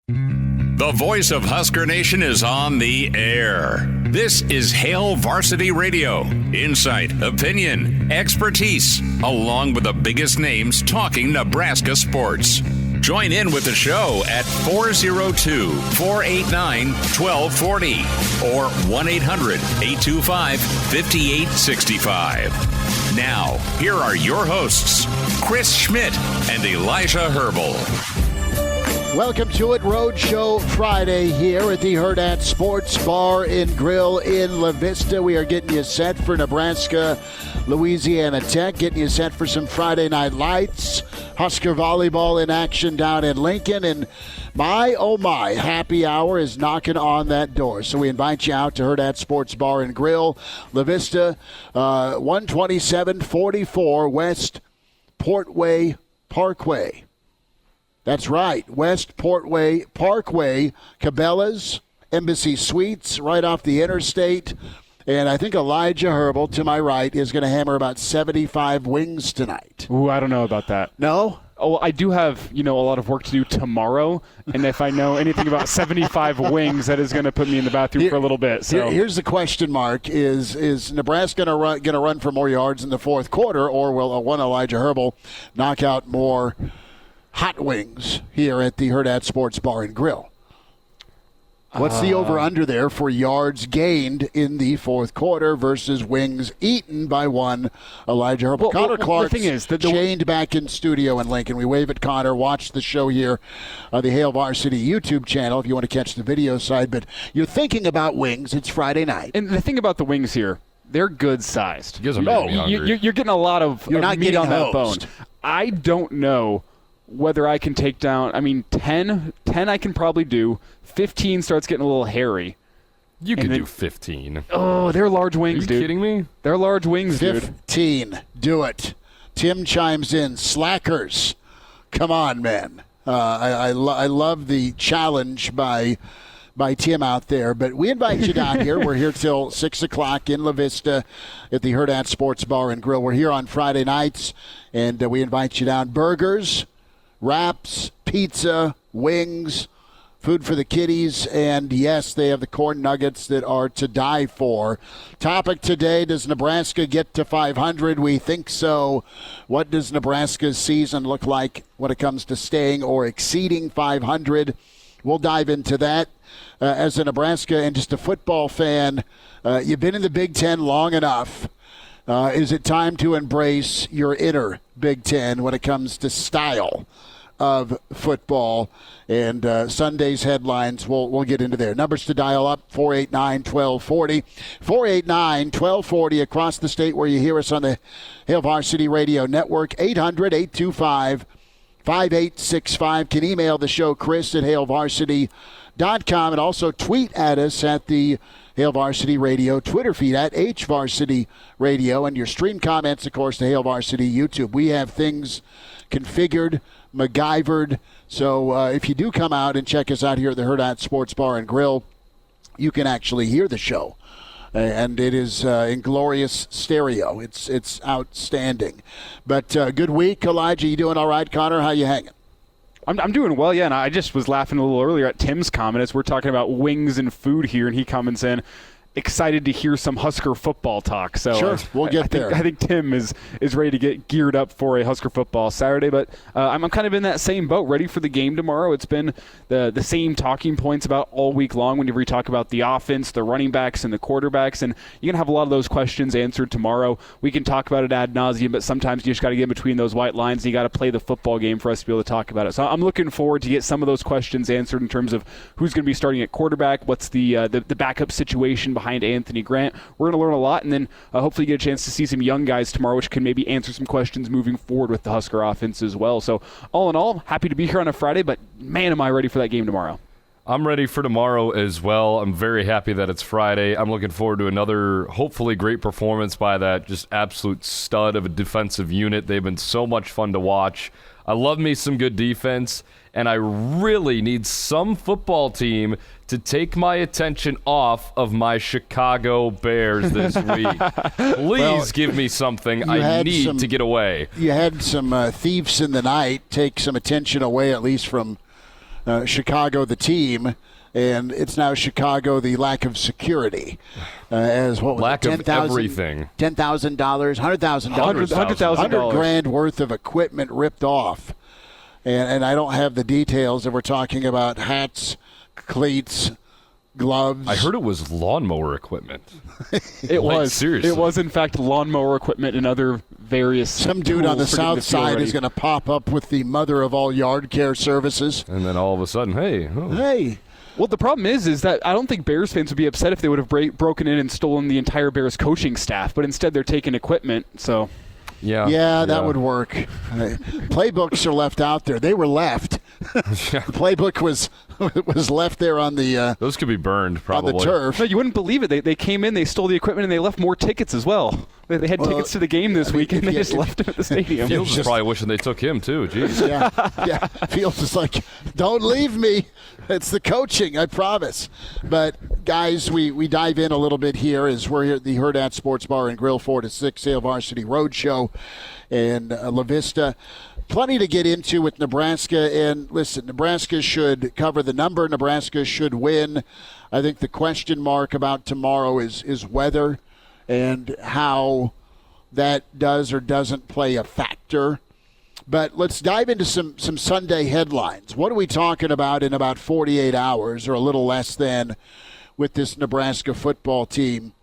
The voice of Husker Nation is on the air. This is Hail Varsity Radio. Insight, opinion, expertise, along with the biggest names talking Nebraska sports. Join in with the show at 402-489-1240 or 1-800-825-5865. Now, here are your hosts, Chris Schmidt and Elijah Herbel. Welcome to it, Roadshow Friday here at the Hurrdat Sports Bar and Grill in La Vista. We are getting you set for Nebraska-Louisiana Tech, getting you set for some Friday night lights. Husker Volleyball in action down in Lincoln, and my, oh my, happy hour is knocking on that door. So we invite you out to Hurrdat Sports Bar and Grill, La Vista, 12744 West Portway Parkway. That's right, West Portway Parkway, Cabela's, Embassy Suites, right off the interstate. And I think Elijah Herbel, to my right, is going to hammer about 75 wings tonight. Ooh, I don't know about that. No? Oh, well, I do have, a lot of work to do tomorrow. And if I know anything about 75 wings, that is going to put me in the bathroom for a little bit. So here's the question mark. Is Nebraska going to run for more yards in the fourth quarter, or will one Elijah Herbel knock out more hot wings here at the Hurrdat Sports Bar and Grill? What's the over-under there for yards gained in the fourth quarter versus wings eaten by one Elijah Herbel? Connor Clark's the thing is, chained back in studio in Lincoln. We wave at Connor. Watch the show here on the Hail Varsity YouTube channel if you want to catch the video side. But you're thinking about wings. It's Friday night. And the thing about the wings here, they're good-sized. You're getting a lot of meat on that bone. I don't know whether I can take down, 10 I can probably do. 15 starts getting a little hairy. You can do 15. Oh, they're large wings, dude. Are you kidding me? They're large wings, 15. Dude. Do it. Tim chimes in. Slackers. Come on, man. I love the challenge by Tim out there. But we invite you down here. We're here till 6 o'clock in La Vista at the Hurrdat Sports Bar and Grill. We're here on Friday nights, and we invite you down. Burgers, wraps, pizza, wings, food for the kiddies, and yes, they have the corn nuggets that are to die for. Topic today, does Nebraska get to 500? We think so. What does Nebraska's season look like when it comes to staying or exceeding 500? We'll dive into that. As a Nebraska and just a football fan, you've been in the Big Ten long enough. Is it time to embrace your inner Big Ten when it comes to style of football? And Sunday's headlines, we'll get into there. Numbers to dial up, 489-1240. 489-1240 across the state where you hear us on the Hail Varsity Radio Network. 800-825-5865. Can email the show, Chris at hailvarsity.com, and also tweet at us at the Hail Varsity Radio Twitter feed at HVarsity Radio, and your stream comments, of course, to Hail Varsity YouTube. We have things configured, MacGyvered. So if you do come out and check us out here at the Hurrdat Sports Bar and Grill, you can actually hear the show. And it is in glorious stereo. It's outstanding. But good week, Elijah. You doing all right, Connor? How you hanging? I'm doing well, yeah. And I just was laughing a little earlier at Tim's comment as we're talking about wings and food here, and he comments in, excited to hear some Husker football talk. So sure, we'll get there. I think Tim is ready to get geared up for a Husker football Saturday, but I'm kind of in that same boat, ready for the game tomorrow. It's been the same talking points about all week long whenever you talk about the offense, the running backs, and the quarterbacks, and you're going to have a lot of those questions answered tomorrow. We can talk about it ad nauseum, but sometimes you just got to get between those white lines, and you got to play the football game for us to be able to talk about it. So I'm looking forward to get some of those questions answered in terms of who's going to be starting at quarterback, what's the backup situation behind Anthony Grant. We're going to learn a lot, and then hopefully get a chance to see some young guys tomorrow, which can maybe answer some questions moving forward with the Husker offense as well. So all in all, happy to be here on a Friday, but man, am I ready for that game tomorrow. I'm ready for tomorrow as well. I'm very happy that it's Friday. I'm looking forward to another hopefully great performance by that just absolute stud of a defensive unit. They've been so much fun to watch. I love me some good defense, and I really need some football team to take my attention off of my Chicago Bears this week. Please give me something. I need to get away. You had some thieves in the night take some attention away, at least from Chicago the team, and it's now Chicago the lack of security. As what was lack it, of everything. $10,000, $100,000, $100,000 worth of equipment ripped off. And I don't have the details if we're talking about hats, cleats, gloves. I heard it was lawnmower equipment. It was. Seriously. It was, in fact, lawnmower equipment and other various Some dude on the south side is going to pop up with the mother of all yard care services. And then all of a sudden, Hey. Well, the problem is that I don't think Bears fans would be upset if they would have broken in and stolen the entire Bears coaching staff, but instead they're taking equipment, so... Yeah, that would work. Playbooks are left out there. They were left. The playbook was left there on the those could be burned probably on the turf. No, you wouldn't believe it. They came in, they stole the equipment, and they left more tickets as well. They had tickets to the game this week, and they just left them at the stadium. Fields is probably wishing they took him too. Jeez. Yeah. Fields is like, don't leave me. It's the coaching, I promise. But, guys, we dive in a little bit here as we're here at the Hurrdat Sports Bar and Grill 4 to 6 Hail Varsity Roadshow in La Vista. Plenty to get into with Nebraska. And, listen, Nebraska should cover the number. Nebraska should win. I think the question mark about tomorrow is weather and how that does or doesn't play a factor. But let's dive into some Sunday headlines. What are we talking about in about 48 hours or a little less than with this Nebraska football team?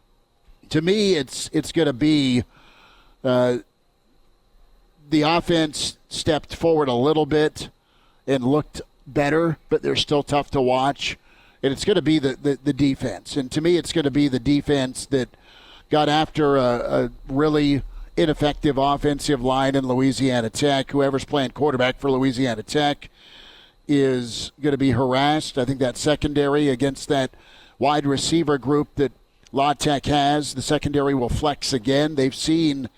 To me, it's going to be the offense stepped forward a little bit and looked better, but they're still tough to watch. And it's going to be the defense. And to me, it's going to be the defense that got after a really ineffective offensive line in Louisiana Tech. Whoever's playing quarterback for Louisiana Tech is going to be harassed. I think that secondary against that wide receiver group that La Tech has, the secondary will flex again. They've seen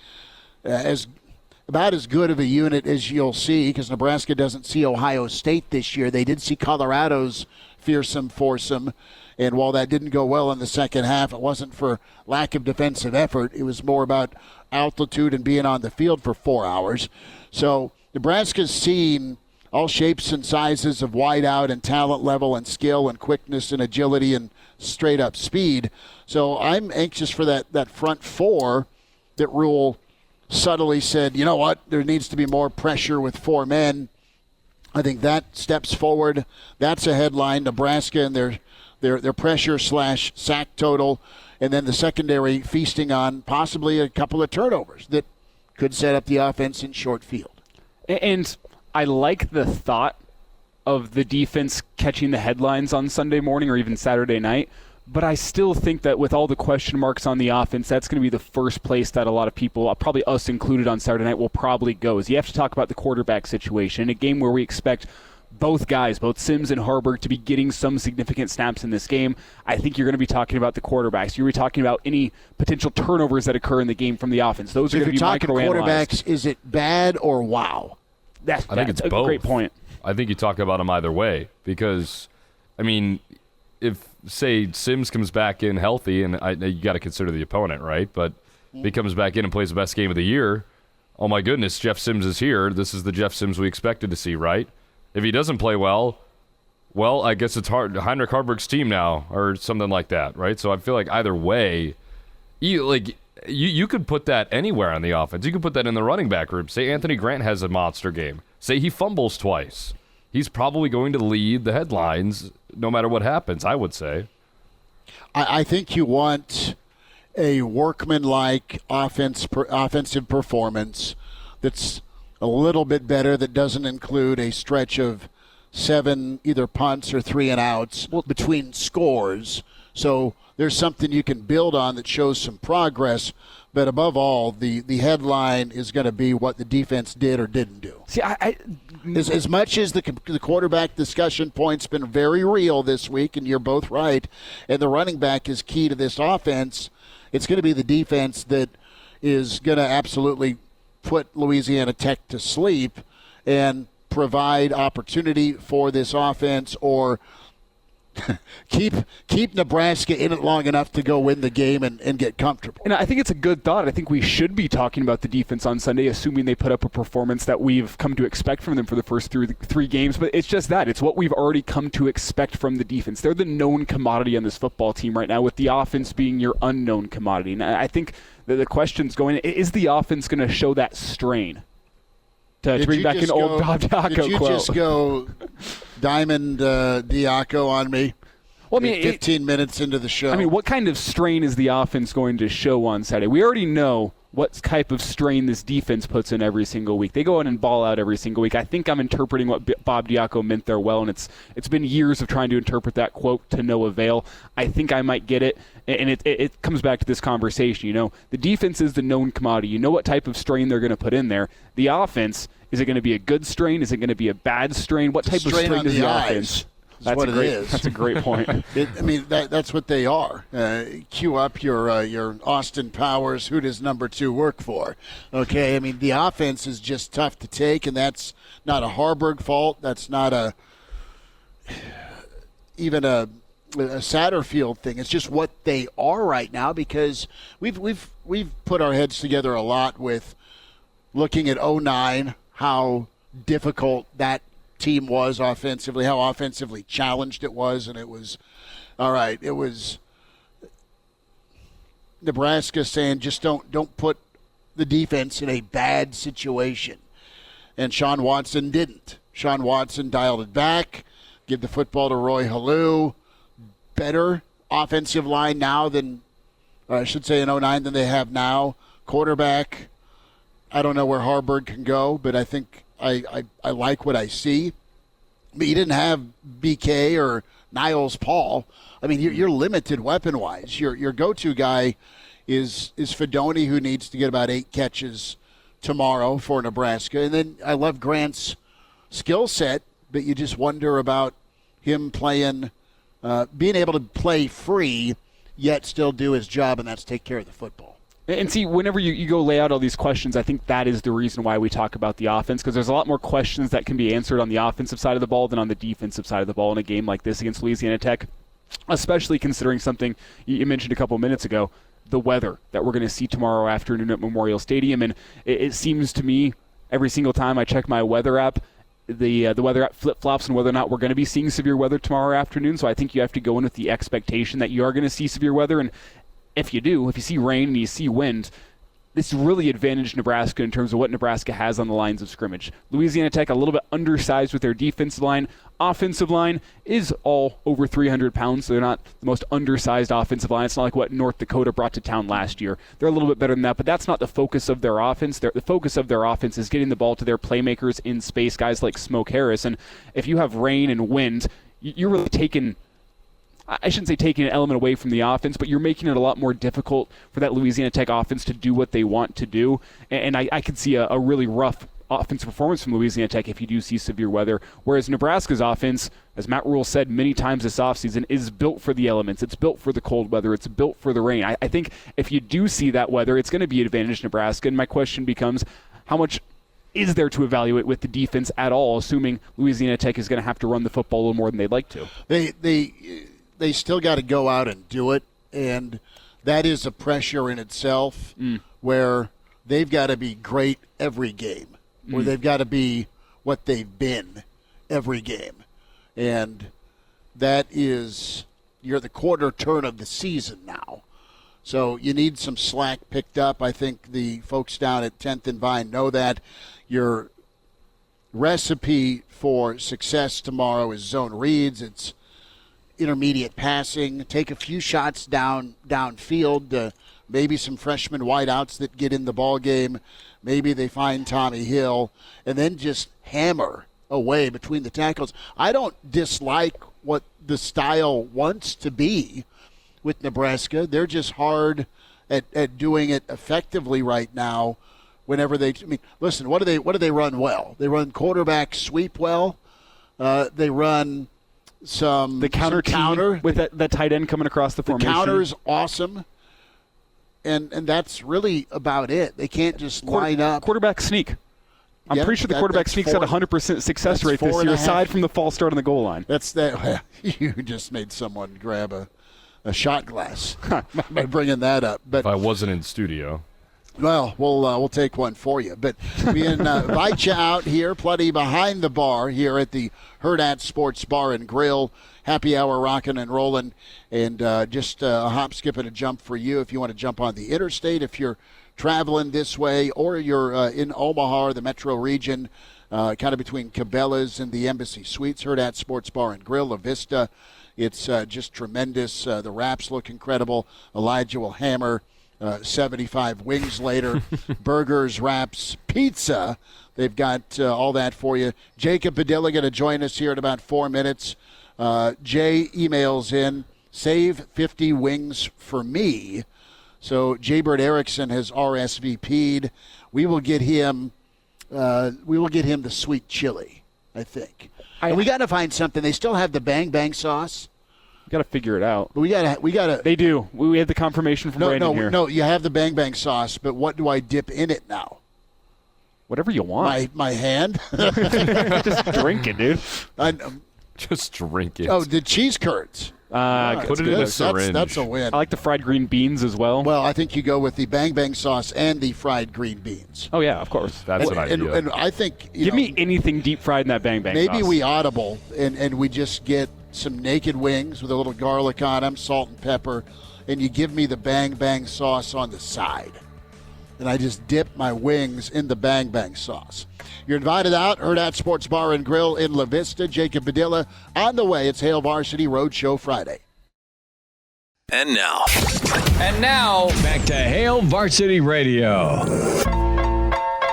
about as good of a unit as you'll see because Nebraska doesn't see Ohio State this year. They did see Colorado's fearsome foursome. And while that didn't go well in the second half, it wasn't for lack of defensive effort. It was more about altitude and being on the field for 4 hours. So Nebraska's seen all shapes and sizes of wideout and talent level and skill and quickness and agility and straight-up speed. So I'm anxious for that front four that Rule subtly said, you know what, there needs to be more pressure with 4 men. I think that steps forward. That's a headline. Nebraska and their pressure / sack total, and then the secondary feasting on possibly a couple of turnovers that could set up the offense in short field. And I like the thought of the defense catching the headlines on Sunday morning or even Saturday night, but I still think that with all the question marks on the offense, that's going to be the first place that a lot of people, probably us included on Saturday night, will probably go. Is you have to talk about the quarterback situation, a game where we expect both guys, both Sims and Harburg, to be getting some significant snaps in this game. I think you're going to be talking about the quarterbacks. You're going to be talking about any potential turnovers that occur in the game from the offense. Those are going to be microanalyzed. If you're talking quarterbacks, is it bad or wow? I think it's both. Great point. I think you talk about them either way because, I mean, if, say, Sims comes back in healthy, and you got to consider the opponent, right? But if he comes back in and plays the best game of the year, oh my goodness, Jeff Sims is here. This is the Jeff Sims we expected to see, right? If he doesn't play well, I guess it's Heinrich Harburg's team now or something like that, right? So I feel like either way, you could put that anywhere on the offense. You could put that in the running back room. Say Anthony Grant has a monster game. Say he fumbles twice. He's probably going to lead the headlines no matter what happens, I would say. I think you want a workmanlike offensive performance that's a little bit better, that doesn't include a stretch of 7 either punts or 3 and outs between scores. So there's something you can build on that shows some progress. But above all, the headline is going to be what the defense did or didn't do. See, as much as the quarterback discussion point's been very real this week, and you're both right, and the running back is key to this offense, it's going to be the defense that is going to absolutely put Louisiana Tech to sleep and provide opportunity for this offense or keep Nebraska in it long enough to go win the game and get comfortable. And I think it's a good thought. I think we should be talking about the defense on Sunday, assuming they put up a performance that we've come to expect from them for the first three games. But it's just that. It's what we've already come to expect from the defense. They're the known commodity on this football team right now, with the offense being your unknown commodity. And I think that the question's going, is the offense going to show that strain? To bring back an old Bob Diaco quote. Did you just go Diamond Diaco on me? Well, I mean, 15 minutes into the show. I mean, what kind of strain is the offense going to show on Saturday? We already know what type of strain this defense puts in every single week. They go in and ball out every single week. I think I'm interpreting what Bob Diaco meant there well, and it's been years of trying to interpret that quote to no avail. I think I might get it, and it comes back to this conversation. You know, the defense is the known commodity. You know what type of strain they're going to put in there. The offense, is it going to be a good strain? Is it going to be a bad strain? What type of strain is the offense? That's what it is. That's a great point. That's what they are. Cue up your Austin Powers. Who does number 2 work for? Okay, I mean, the offense is just tough to take, and that's not a Harburg fault. That's not even a Satterfield thing. It's just what they are right now, because we've put our heads together a lot with looking at 2009, how difficult that team was offensively, how offensively challenged it was, and it was all right. It was Nebraska saying, just don't put the defense in a bad situation, and Sean Watson didn't. Sean Watson dialed it back, give the football to Roy Halou. Better offensive line now than, or I should say, in 2009 than they have now. Quarterback, I don't know where Harburg can go, but I think I like what I see. But you didn't have BK or Niles Paul. I mean, you're limited weapon-wise. Your go-to guy is Fedoni, who needs to get about 8 catches tomorrow for Nebraska. And then I love Grant's skill set, but you just wonder about him playing, being able to play free, yet still do his job, and that's take care of the football. And see, whenever you go lay out all these questions, I think that is the reason why we talk about the offense, because there's a lot more questions that can be answered on the offensive side of the ball than on the defensive side of the ball in a game like this against Louisiana Tech, especially considering something you mentioned a couple minutes ago, the weather that we're going to see tomorrow afternoon at Memorial Stadium. And it seems to me every single time I check my weather app, the weather app flip-flops on whether or not we're going to be seeing severe weather tomorrow afternoon. So I think you have to go in with the expectation that you are going to see severe weather. And if you see rain and you see wind, this really advantaged Nebraska in terms of what Nebraska has on the lines of scrimmage. Louisiana Tech a little bit undersized with their defensive line. Offensive line is all over 300 pounds. So they're not the most undersized offensive line. It's not like what North Dakota brought to town last year. They're a little bit better than that, but that's not the focus of their offense. The focus of their offense is getting the ball to their playmakers in space, guys like Smoke Harris. And if you have rain and wind, you're really taking – I shouldn't say taking an element away from the offense, but you're making it a lot more difficult for that Louisiana Tech offense to do what they want to do. And I could see a really rough offensive performance from Louisiana Tech if you do see severe weather. Whereas Nebraska's offense, as Matt Rule said many times this offseason, is built for the elements. It's built for the cold weather. It's built for the rain. I think if you do see that weather, it's going to be an advantage Nebraska. And my question becomes, how much is there to evaluate with the defense at all, assuming Louisiana Tech is going to have to run the football a little more than they'd like to? They still got to go out and do it, and that is a pressure in itself where they've got to be great every game, where they've got to be what they've been every game. And that is, you're the quarter turn of the season now. So you need some slack picked up. I think the folks down at 10th and Vine know that. Your recipe for success tomorrow is zone reads. It's intermediate passing, take a few shots downfield, maybe some freshman wideouts that get in the ball game. Maybe they find Tommy Hill, and then just hammer away between the tackles. I don't dislike what the style wants to be with Nebraska. They're just hard at doing it effectively right now. Whenever listen, what do they run well? They run quarterback sweep well. They run the counter with that tight end coming across the formation. The counter's awesome, and that's really about it. They can't just line up. Quarterback sneak. I'm pretty sure the quarterback sneaks at 100% success rate this year, aside from the false start on the goal line. That's that. You just made someone grab a shot glass by bringing that up. But if I wasn't in studio. Well, we'll take one for you. But we invite you out here, plenty behind the bar here at the Hurrdat Sports Bar and Grill. Happy hour rocking and rolling. And just a hop, skip, and a jump for you if you want to jump on the interstate, if you're traveling this way, or you're in Omaha or the metro region, kind of between Cabela's and the Embassy Suites. Hurrdat Sports Bar and Grill, La Vista. It's just tremendous. The wraps look incredible. Elijah will hammer 75 wings later. Burgers, wraps, pizza. They've got all that for you. Jacob Padilla going to join us here in about 4 minutes. Jay emails in, save 50 wings for me. So Jaybird Erickson has RSVP'd. We will get him the sweet chili, I think. And we got to find something. They still have the Bang Bang sauce. We got to figure it out. But we got to. They do. We had the confirmation from Brandon here. No, you have the Bang Bang sauce, but what do I dip in it now? Whatever you want. My hand? Just drink it, dude. Just drink it. Oh, the cheese curds. Put it in a syringe. That's a win. I like the fried green beans as well. Well, I think you go with the Bang Bang sauce and the fried green beans. Oh, yeah, of course. That's an idea. And I think... Give me anything deep fried in that Bang Bang sauce. Maybe we audible and we just get some naked wings with a little garlic on them, salt and pepper, and you give me the Bang Bang sauce on the side. And I just dip my wings in the Bang Bang sauce. You're invited out. Hurrdat Sports Bar and Grill in La Vista. Jacob Padilla on the way. It's Hail Varsity Roadshow Friday. And now, back to Hail Varsity Radio.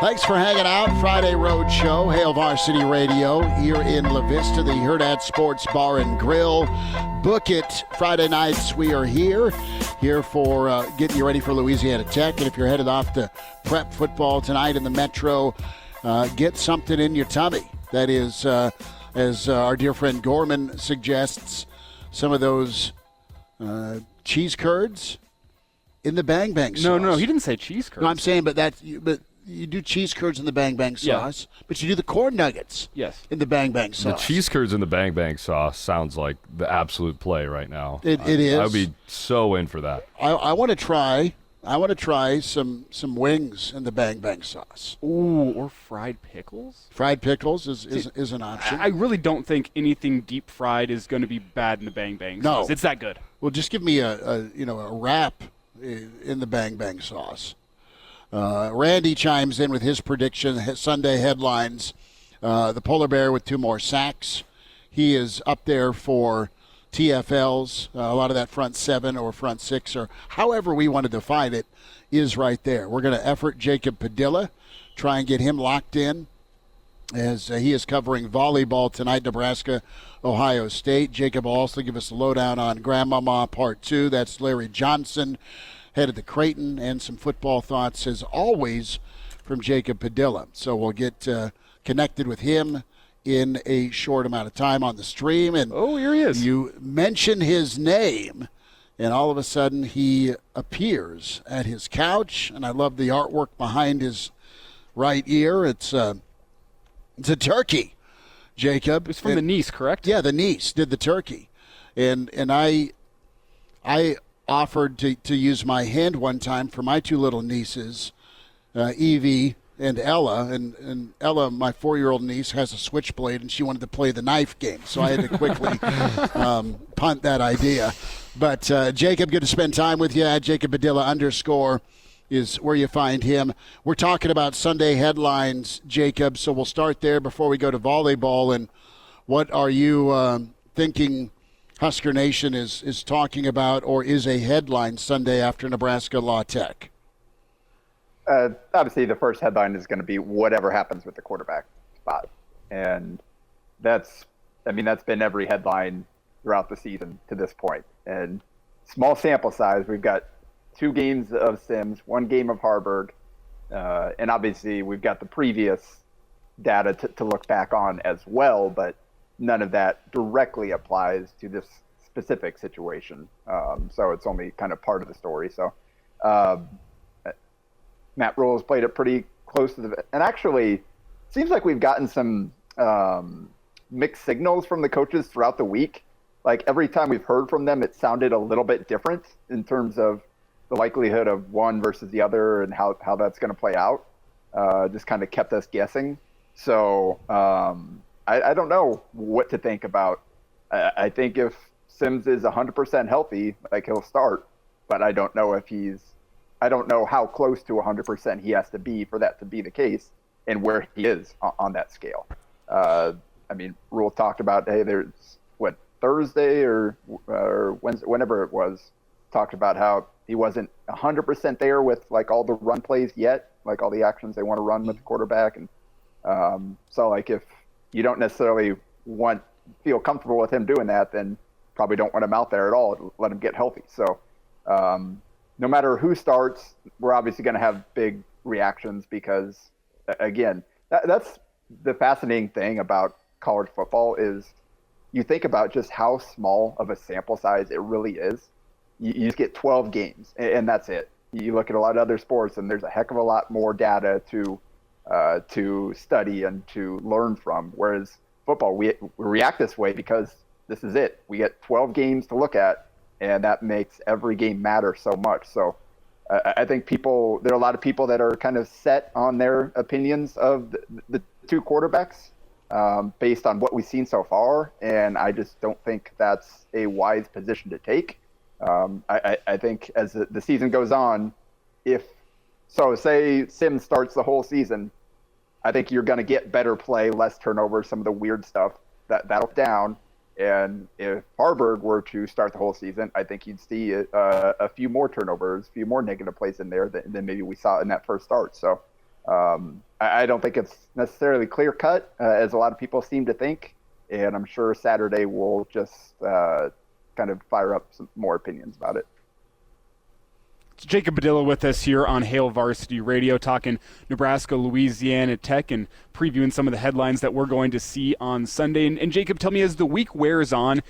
Thanks for hanging out. Friday Roadshow, Hail Varsity Radio, here in La Vista, the Hurrdat Sports Bar and Grill. Book it. Friday nights we are here for getting you ready for Louisiana Tech. And if you're headed off to prep football tonight in the Metro, get something in your tummy. That is, as our dear friend Gorman suggests, some of those cheese curds in the Bang Bang sauce. No, he didn't say cheese curds. No, I'm saying, but you do cheese curds in the Bang Bang sauce, but you do the corn nuggets in the Bang Bang sauce. The cheese curds in the Bang Bang sauce sounds like the absolute play right now. It is. I would be so in for that. I want to try. I want to try some wings in the Bang Bang sauce. Ooh, or fried pickles? Fried pickles is an option. I really don't think anything deep fried is going to be bad in the Bang Bang sauce. It's that good. Well, just give me a wrap in the Bang Bang sauce. Randy chimes in with his prediction, Sunday headlines. The Polar Bear with 2 more sacks. He is up there for TFLs. A lot of that front 7 or front 6, or however we want to define it, is right there. We're going to effort Jacob Padilla, try and get him locked in, as he is covering volleyball tonight, Nebraska, Ohio State. Jacob will also give us a lowdown on Grandmama Part 2. That's Larry Johnson, headed to Creighton, and some football thoughts, as always, from Jacob Padilla. So we'll get connected with him in a short amount of time on the stream. And here he is. You mention his name, and all of a sudden he appears at his couch, and I love the artwork behind his right ear. It's a turkey, Jacob. It's from the niece, correct? Yeah, the niece did the turkey. And I offered to use my hand one time for my 2 little nieces, Evie and Ella. And Ella, my 4-year-old niece, has a switchblade, and she wanted to play the knife game. So I had to quickly punt that idea. But, Jacob, good to spend time with you. At Jacob Padilla _ is where you find him. We're talking about Sunday headlines, Jacob, so we'll start there before we go to volleyball. And what are you thinking Husker Nation is talking about, or is a headline Sunday after Nebraska-La Tech? Obviously, the first headline is going to be whatever happens with the quarterback spot. And that's been every headline throughout the season to this point. And small sample size, we've got 2 games of Sims, 1 game of Harburg, and obviously we've got the previous data to look back on as well, but none of that directly applies to this specific situation. So it's only kind of part of the story. So Matt Rule has played it pretty close to and actually seems like we've gotten some mixed signals from the coaches throughout the week. Like every time we've heard from them, it sounded a little bit different in terms of the likelihood of one versus the other and how that's going to play out. Just kind of kept us guessing. So I don't know what to think about. I think if Sims is 100% healthy, like he'll start, but I don't know I don't know how close to 100% he has to be for that to be the case and where he is on that scale. I mean, Rule talked about, hey, there's Thursday or Wednesday, whenever it was, talked about how he wasn't 100% there with like all the run plays yet, like all the actions they want to run with the quarterback. And so like if you don't necessarily feel comfortable with him doing that, then probably don't want him out there at all. Let him get healthy. So no matter who starts, we're obviously going to have big reactions because, again, that's the fascinating thing about college football is you think about just how small of a sample size it really is. You just get 12 games, and that's it. You look at a lot of other sports, and there's a heck of a lot more data to study and to learn from, whereas football, we react this way because this is it. We get 12 games to look at, and that makes every game matter so much. So I think there are a lot of people that are kind of set on their opinions of the two quarterbacks based on what we've seen so far, and I just don't think that's a wise position to take. I think as the season goes on, say Sims starts the whole season, I think you're going to get better play, less turnovers, some of the weird stuff that'll down. And if Harburg were to start the whole season, I think you'd see a few more turnovers, a few more negative plays in there than maybe we saw in that first start. So I don't think it's necessarily clear cut, as a lot of people seem to think. And I'm sure Saturday will just kind of fire up some more opinions about it. It's Jacob Padilla with us here on Hail Varsity Radio, talking Nebraska-Louisiana Tech and previewing some of the headlines that we're going to see on Sunday. And Jacob, tell me, as the week wears on,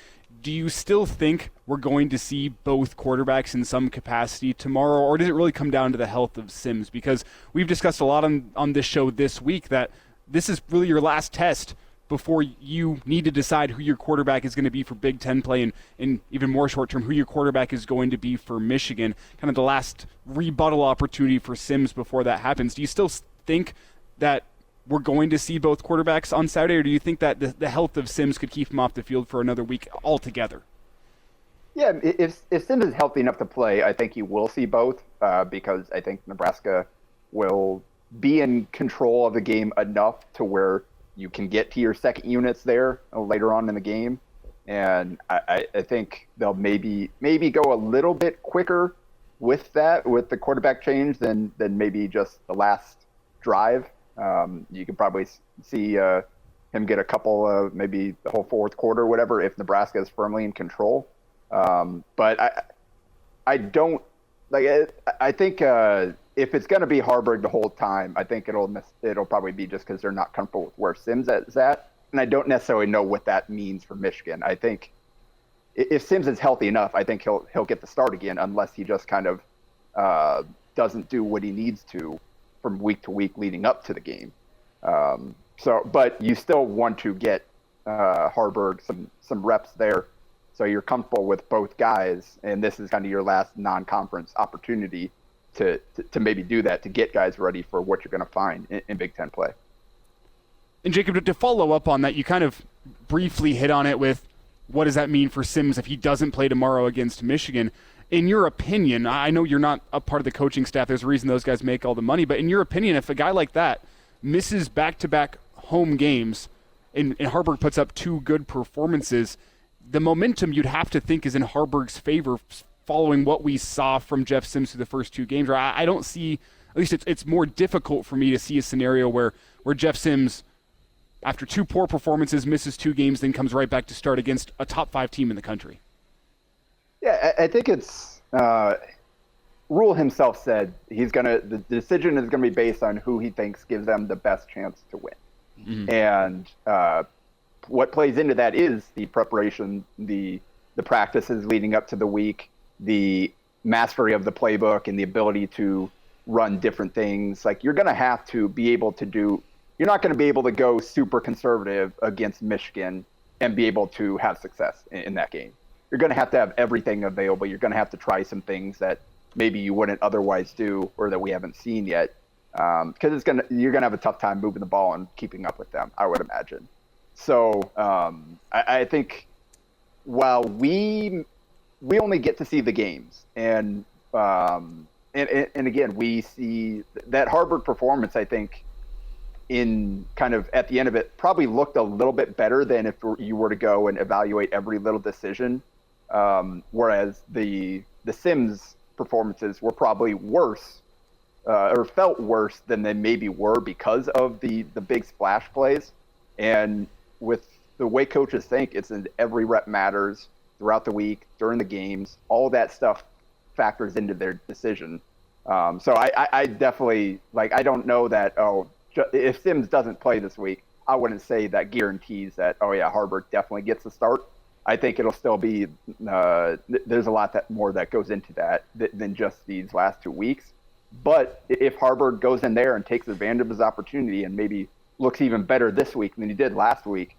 do you still think we're going to see both quarterbacks in some capacity tomorrow, or does it really come down to the health of Sims? Because we've discussed a lot on this show this week that this is really your last test before you need to decide who your quarterback is going to be for Big Ten play, and even more short-term, who your quarterback is going to be for Michigan, kind of the last rebuttal opportunity for Sims before that happens. Do you still think that we're going to see both quarterbacks on Saturday, or do you think that the health of Sims could keep him off the field for another week altogether? Yeah, if Sims is healthy enough to play, I think you will see both because I think Nebraska will be in control of the game enough to where you can get to your second units there later on in the game. And I think they'll maybe go a little bit quicker with the quarterback change than maybe just the last drive. You could probably see him get a couple maybe the whole fourth quarter, whatever, if Nebraska is firmly in control. But I don't like. I think if it's going to be Harburg the whole time, I think it'll probably be just because they're not comfortable with where Sims is at, and I don't necessarily know what that means for Michigan. I think if Sims is healthy enough, I think he'll get the start again, unless he just kind of doesn't do what he needs to from week to week leading up to the game. But you still want to get Harburg some reps there, so you're comfortable with both guys, and this is kind of your last non-conference opportunity to maybe do that, to get guys ready for what you're going to find in Big Ten play. And Jacob, to follow up on that, you kind of briefly hit on it with what does that mean for Sims if he doesn't play tomorrow against Michigan. In your opinion, I know you're not a part of the coaching staff, there's a reason those guys make all the money, but in your opinion, if a guy like that misses back-to-back home games and Harburg puts up two good performances, the momentum you'd have to think is in Harburg's favor following what we saw from Jeff Sims through the first two games. Or I don't see, at least it's more difficult for me to see a scenario where Jeff Sims, after two poor performances, misses two games, then comes right back to start against a top 5 team in the country. Yeah, I think it's Rule himself said the decision is gonna be based on who he thinks gives them the best chance to win. Mm-hmm. And what plays into that is the preparation, the practices leading up to the week, the mastery of the playbook, and the ability to run different things. Like, you're going to have to be able to do you're not going to be able to go super conservative against Michigan and be able to have success in that game. You're going to have everything available. You're going to have to try some things that maybe you wouldn't otherwise do or that we haven't seen yet, because you're going to have a tough time moving the ball and keeping up with them, I would imagine. So I think while we only get to see the games, and again, we see that Harvard performance, I think, in kind of at the end of it, probably looked a little bit better than if you were to go and evaluate every little decision. Whereas the Sims performances were probably worse, or felt worse than they maybe were because of the big splash plays. And with the way coaches think, it's in every rep matters throughout the week, during the games, all that stuff factors into their decision. So I definitely, I don't know that, if Sims doesn't play this week, I wouldn't say that guarantees that, Harvard definitely gets the start. I think it'll still be, there's a lot more that goes into that than just these last 2 weeks. But if Harvard goes in there and takes advantage of his opportunity and maybe looks even better this week than he did last week,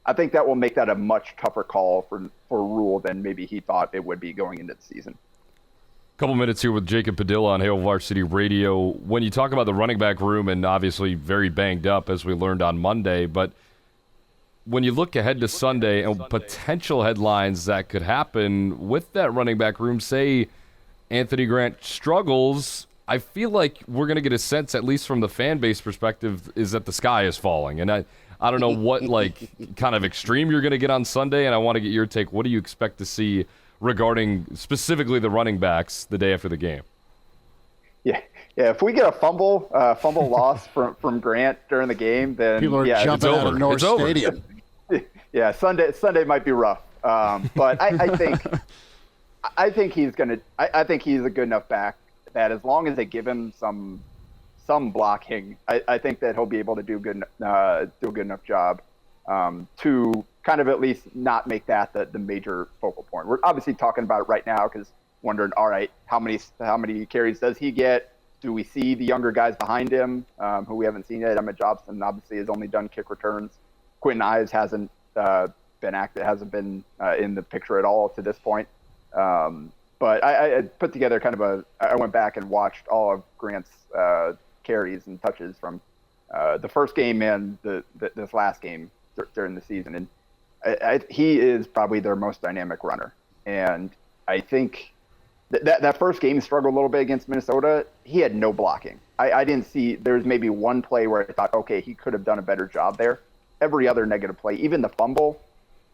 I think that will make that a much tougher call for Rule than maybe he thought it would be going into the season. Couple minutes here with Jacob Padilla on Hail Varsity Radio. When you talk about the running back room, and obviously very banged up as we learned on Monday, but when you look ahead to Sunday and potential headlines that could happen with that running back room, say Anthony Grant struggles, I feel like we're going to get a sense, at least from the fan base perspective, is that the sky is falling. And I don't know what kind of extreme you're going to get on Sunday, and I want to get your take. What do you expect to see regarding specifically the running backs the day after the game? Yeah. If we get a fumble loss from Grant during the game, then people are jumping out of North Stadium. Yeah, Sunday might be rough, but I think he's a good enough back that as long as they give him some blocking, I think that he'll be able to do a good enough job to kind of at least not make that the major focal point. We're obviously talking about it right now because wondering, all right, how many carries does he get? Do we see the younger guys behind him who we haven't seen yet? Emmett Jobson obviously has only done kick returns. Quentin Ives hasn't been active, hasn't been in the picture at all to this point. But I put together I went back and watched all of Grant's carries and touches from the first game and this last game during the season, and he is probably their most dynamic runner. And I think that first game struggled a little bit against Minnesota. He had no blocking. I didn't see, there was maybe one play where I thought, okay, he could have done a better job there. Every other negative play, even the fumble,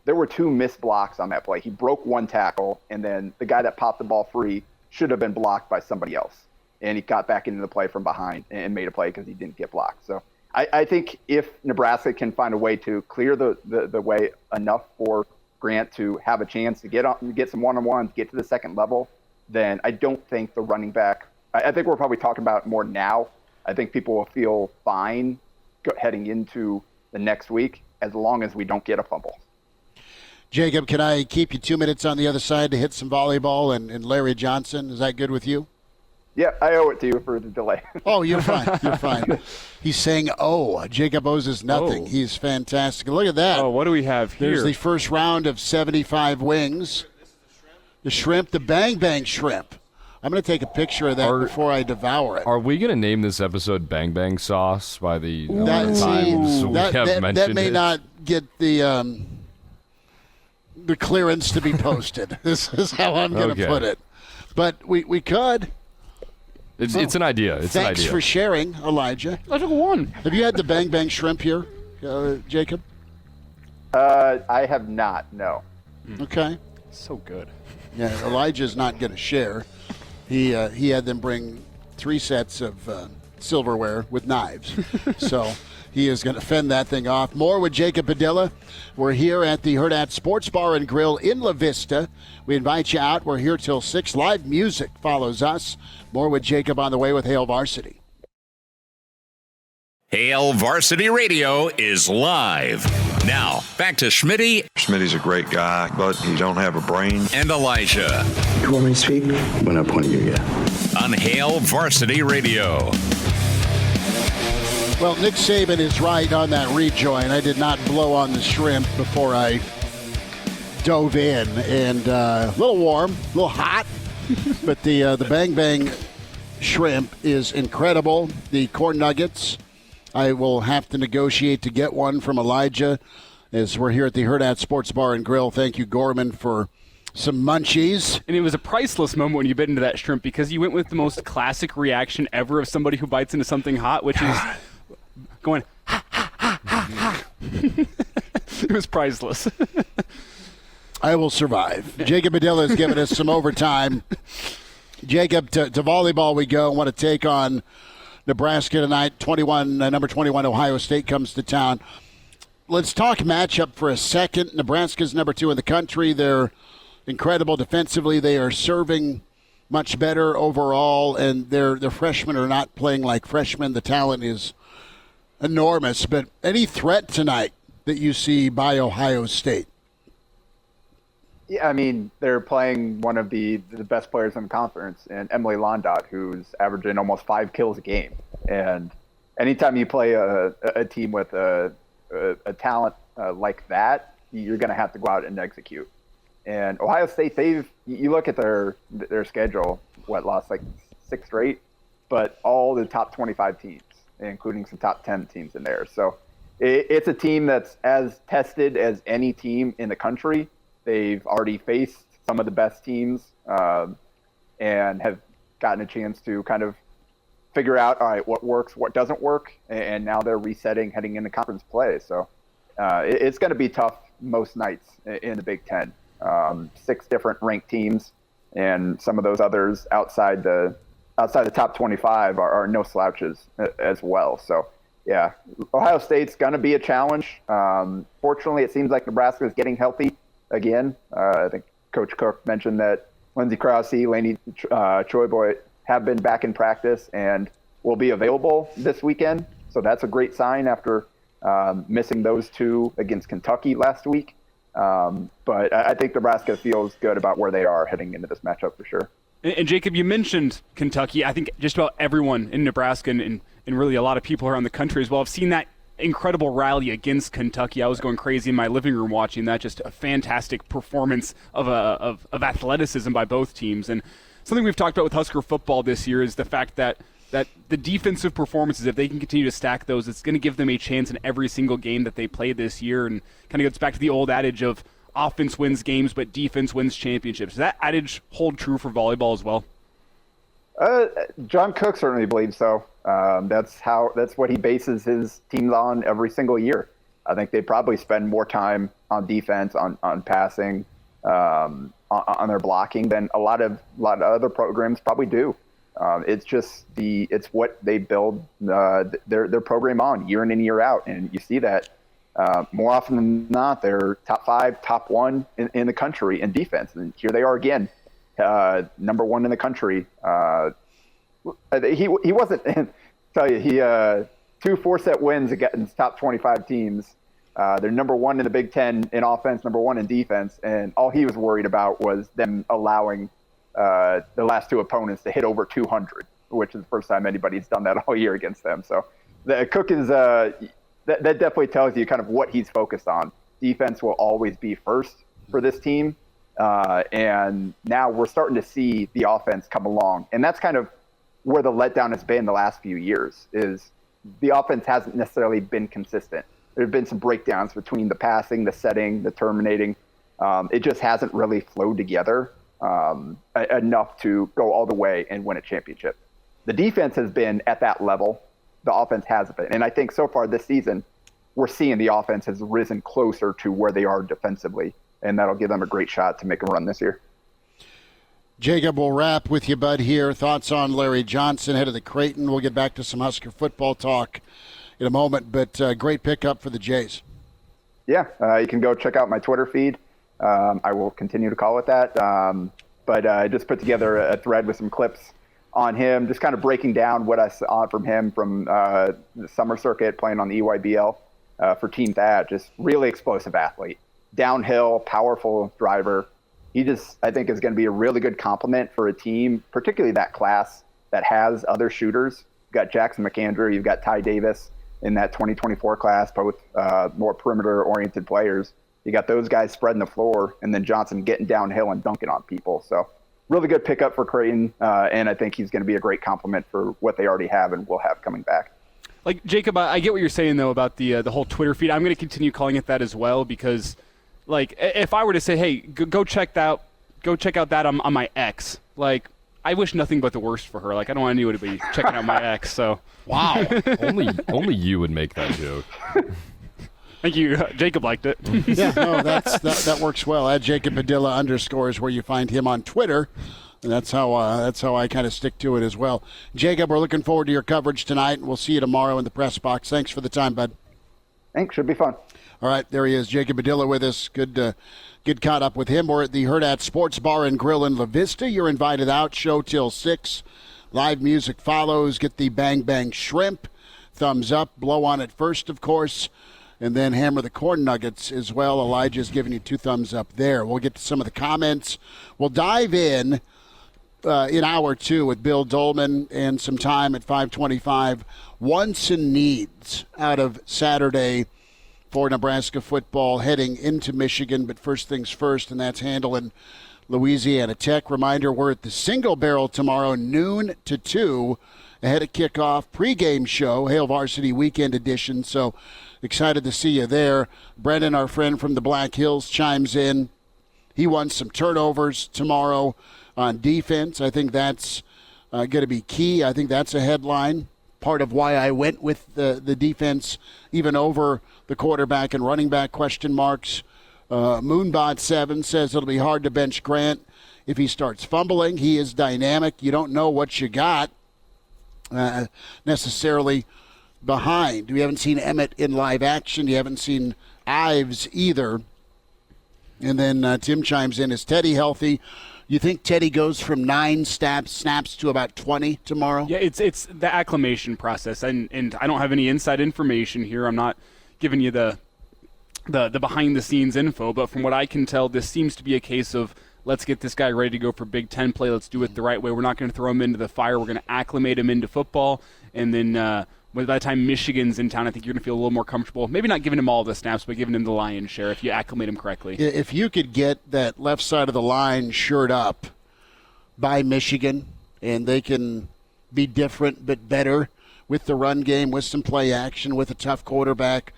there were 2 missed blocks on that play. He broke one tackle, and then the guy that popped the ball free should have been blocked by somebody else. And he got back into the play from behind and made a play because he didn't get blocked. So I think if Nebraska can find a way to clear the way enough for Grant to have a chance to get some one-on-ones, get to the second level, then I don't think the running back – I think we're probably talking about it more now. I think people will feel fine heading into the next week as long as we don't get a fumble. Jacob, can I keep you 2 minutes on the other side to hit some volleyball and Larry Johnson? Is that good with you? Yeah, I owe it to you for the delay. Oh, you're fine. You're fine. He's saying, Jacob owes us nothing. Oh. He's fantastic. Look at that. Oh, what do we have here? There's the first round of 75 wings. The shrimp, the Bang Bang shrimp. I'm going to take a picture of that before I devour it. Are we going to name this episode Bang Bang Sauce by the times we have mentioned it? That may not get the clearance to be posted. This is how I'm going to put it. But we could. It's an idea. Thanks for sharing, Elijah. I took one. Have you had the Bang Bang shrimp here, Jacob? I have not, no. Okay. So good. Yeah, Elijah's not going to share. He had them bring 3 sets of silverware with knives. So he is going to fend that thing off. More with Jacob Padilla. We're here at the Hurrdat Sports Bar and Grill in La Vista. We invite you out. We're here till 6. Live music follows us. More with Jacob on the way with Hail Varsity. Hail Varsity Radio is live. Now, back to Schmitty. Schmitty's a great guy, but he don't have a brain. And Elijah. You want me to speak? We're not pointing you yet. On Hail Varsity Radio. Well, Nick Saban is right on that rejoin. I did not blow on the shrimp before I dove in. And a little warm, a little hot, but the Bang Bang shrimp is incredible. The corn nuggets, I will have to negotiate to get one from Elijah as we're here at the Hurrdat Sports Bar and Grill. Thank you, Gorman, for some munchies. And it was a priceless moment when you bit into that shrimp because you went with the most classic reaction ever of somebody who bites into something hot, which is going, ha, ha, ha, ha, ha. It was priceless. I will survive. Jacob Padilla has given us some overtime. Jacob, to volleyball we go. I want to take on Nebraska tonight. Number 21, Ohio State comes to town. Let's talk matchup for a second. Nebraska's number 2 in the country. They're incredible defensively. They are serving much better overall, and their freshmen are not playing like freshmen. The talent is enormous. But any threat tonight that you see by Ohio State? Yeah, I mean, they're playing one of the best players in the conference, and Emily Londot, who's averaging almost 5 kills a game. And anytime you play a team with a talent like that, you're going to have to go out and execute. And Ohio State, you look at their schedule, lost like 6 straight, but all the top 25 teams, including some top 10 teams in there. So it's a team that's as tested as any team in the country. They've already faced some of the best teams and have gotten a chance to kind of figure out, all right, what works, what doesn't work, and now they're resetting heading into conference play. So it's going to be tough most nights in the Big Ten. 6 different ranked teams, and some of those others outside the top 25 are no slouches as well. So, yeah, Ohio State's going to be a challenge. Fortunately, it seems like Nebraska is getting healthy again. I think Coach Cook mentioned that Lindsey Krause, Laney Choiboy have been back in practice and will be available this weekend. So that's a great sign after missing those 2 against Kentucky last week. But I think Nebraska feels good about where they are heading into this matchup for sure. And Jacob, you mentioned Kentucky. I think just about everyone in Nebraska and really a lot of people around the country as well have seen that incredible rally against Kentucky. I was going crazy in my living room watching that. Just a fantastic performance of athleticism by both teams. And something we've talked about with Husker football this year is the fact that the defensive performances, if they can continue to stack those, it's going to give them a chance in every single game that they play this year. And kind of gets back to the old adage of offense wins games, but defense wins championships. Does that adage hold true for volleyball as well? John Cook certainly believes so. That's what he bases his teams on every single year. I think they probably spend more time on defense, on passing, on their blocking than a lot of other programs probably do. It's what they build their program on year in and year out, and you see that more often than not they're top 5, top 1 in the country in defense, and here they are again, number 1 in the country. He wasn't tell you he 2 4-set wins against top 25 teams. They're number 1 in the Big Ten in offense, number 1 in defense, and all he was worried about was them allowing the last 2 opponents to hit over 200, which is the first time anybody's done that all year against them. So Cook is that definitely tells you kind of what he's focused on. Defense will always be first for this team, and now we're starting to see the offense come along, and that's kind of where the letdown has been the last few years. Is the offense hasn't necessarily been consistent. There have been some breakdowns between the passing, the setting, the terminating. It just hasn't really flowed together enough to go all the way and win a championship. The defense has been at that level. The offense hasn't been. And I think so far this season, we're seeing the offense has risen closer to where they are defensively, and that'll give them a great shot to make a run this year. Jacob, we'll wrap with you, bud, here. Thoughts on Larry Johnson, head of the Creighton. We'll get back to some Husker football talk in a moment, but great pickup for the Jays. Yeah, you can go check out my Twitter feed. I will continue to call it that. But I just put together a thread with some clips on him, just kind of breaking down what I saw from him from the summer circuit playing on the EYBL for Team Thad. Just really explosive athlete. Downhill, powerful driver. He just, I think, is going to be a really good complement for a team, particularly that class that has other shooters. You've got Jackson McAndrew, you've got Ty Davis, in that 2024 class, both more perimeter-oriented players. You got those guys spreading the floor, and then Johnson getting downhill and dunking on people. So really good pickup for Creighton, and I think he's going to be a great complement for what they already have and will have coming back. Like, Jacob, I get what you're saying, though, about the whole Twitter feed. I'm going to continue calling it that as well because, like, if I were to say, hey, go check out that on my ex, like, I wish nothing but the worst for her. Like, I don't want anyone to be checking out my ex, so. Wow. only you would make that joke. Thank you. Jacob liked it. Yeah, no, that works well. At Jacob Padilla _ is where you find him on Twitter. And that's how I kind of stick to it as well. Jacob, we're looking forward to your coverage tonight, and we'll see you tomorrow in the press box. Thanks for the time, bud. Thanks. Should be fun. All right, there he is, Jacob Padilla with us. Good to get caught up with him. We're at the Hurrdat Sports Bar and Grill in La Vista. You're invited out. Show till 6. Live music follows. Get the Bang Bang Shrimp. Thumbs up. Blow on it first, of course. And then hammer the corn nuggets as well. Elijah's giving you 2 thumbs up there. We'll get to some of the comments. We'll dive in hour 2 with Bill Doleman and some time at 5:25. Wants and needs out of Saturday for Nebraska football heading into Michigan. But first things first, and that's handling Louisiana Tech. Reminder, we're at the Single Barrel tomorrow, noon to 2, ahead of kickoff. Pregame show, Hail Varsity Weekend Edition. So excited to see you there. Brendan, our friend from the Black Hills, chimes in. He wants some turnovers tomorrow on defense. I think that's going to be key. I think that's a headline. Part of why I went with the defense even over the quarterback and running back question marks. Moonbot7 says it'll be hard to bench Grant if he starts fumbling. He is dynamic. You don't know what you got necessarily behind. We haven't seen Emmett in live action. You haven't seen Ives either. And then Tim chimes in, is Teddy healthy? You think Teddy goes from 9 snaps to about 20 tomorrow? Yeah, it's the acclimation process, and I don't have any inside information here. I'm not giving you the behind-the-scenes info, but from what I can tell, this seems to be a case of let's get this guy ready to go for Big Ten play. Let's do it the right way. We're not going to throw him into the fire. We're going to acclimate him into football, and then by the time Michigan's in town, I think you're going to feel a little more comfortable. Maybe not giving him all the snaps, but giving him the lion's share if you acclimate him correctly. If you could get that left side of the line shored up by Michigan, and they can be different but better with the run game, with some play action, with a tough quarterback,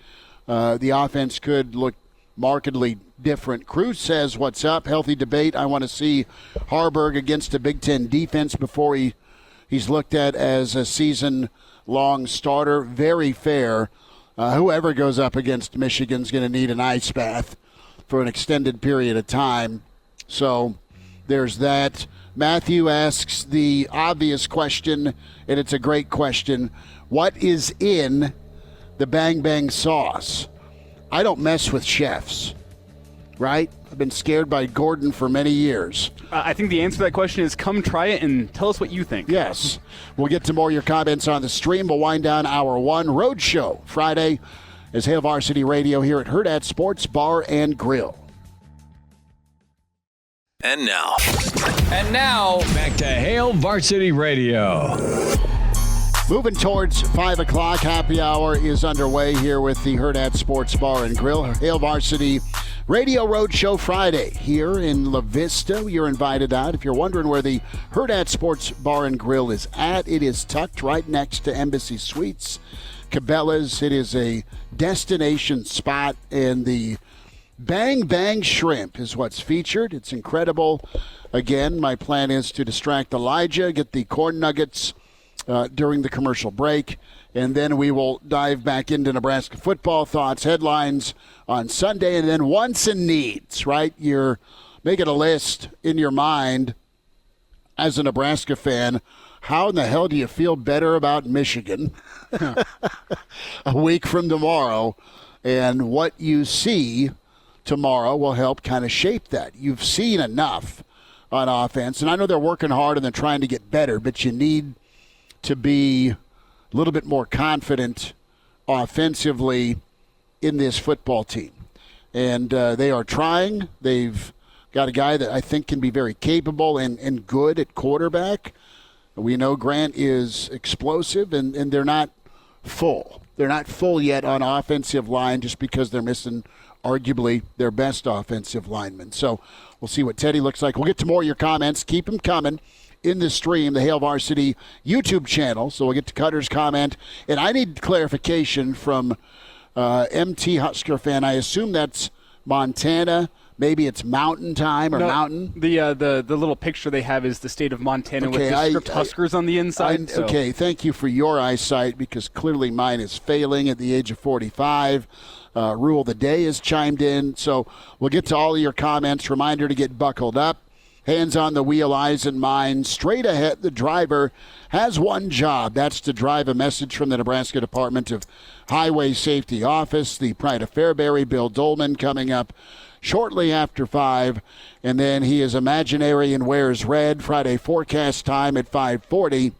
the offense could look markedly different. Cruz says, what's up? Healthy debate. I want to see Harburg against a Big Ten defense before he's looked at as a season-long starter. Very fair. Whoever goes up against Michigan's going to need an ice bath for an extended period of time. So there's that. Matthew asks the obvious question, and it's a great question. What is in the Bang Bang sauce? I don't mess with chefs, right? I've been scared by Gordon for many years. I think the answer to that question is come try it and tell us what you think. Yes. We'll get to more of your comments on the stream. We'll wind down hour 1. Roadshow Friday as Hail Varsity Radio here at Hurrdat Sports Bar and Grill. And now, back to Hail Varsity Radio. Moving towards 5 o'clock, happy hour is underway here with the Hurrdat Sports Bar and Grill. Hail Varsity Radio Roadshow Friday here in La Vista. You're invited out. If you're wondering where the Hurrdat Sports Bar and Grill is at, it is tucked right next to Embassy Suites, Cabela's. It is a destination spot, and the Bang Bang Shrimp is what's featured. It's incredible. Again, my plan is to distract Elijah, get the corn nuggets during the commercial break, and then we will dive back into Nebraska football thoughts, headlines on Sunday, and then wants and needs, right? You're making a list in your mind as a Nebraska fan. How in the hell do you feel better about Michigan a week from tomorrow? And what you see tomorrow will help kind of shape that. You've seen enough on offense, and I know they're working hard and they're trying to get better, but you need to be a little bit more confident offensively in this football team. And they are trying. They've got a guy that I think can be very capable and good at quarterback. We know Grant is explosive, and they're not full. they're not full yet on offensive line just because they're missing arguably their best offensive lineman. So we'll see what Teddy looks like. We'll get to more of your comments. Keep them coming in the stream, the Hail Varsity YouTube channel. So we'll get to Cutter's comment. And I need clarification from MT Husker fan. I assume that's Montana. Maybe it's Mountain Time or Mountain. The little picture they have is the state of Montana with the script Huskers on the inside. Okay, thank you for your eyesight because clearly mine is failing at the age of 45. Rule of the Day has chimed in. So we'll get to all of your comments. Reminder to get buckled up. Hands on the wheel, eyes in mind. Straight ahead, the driver has one job. That's to drive a message from the Nebraska Department of Highway Safety Office. The Pride of Fairbury, Bill Doleman, coming up shortly after 5. And then he is imaginary and wears red. Friday forecast time at 5:40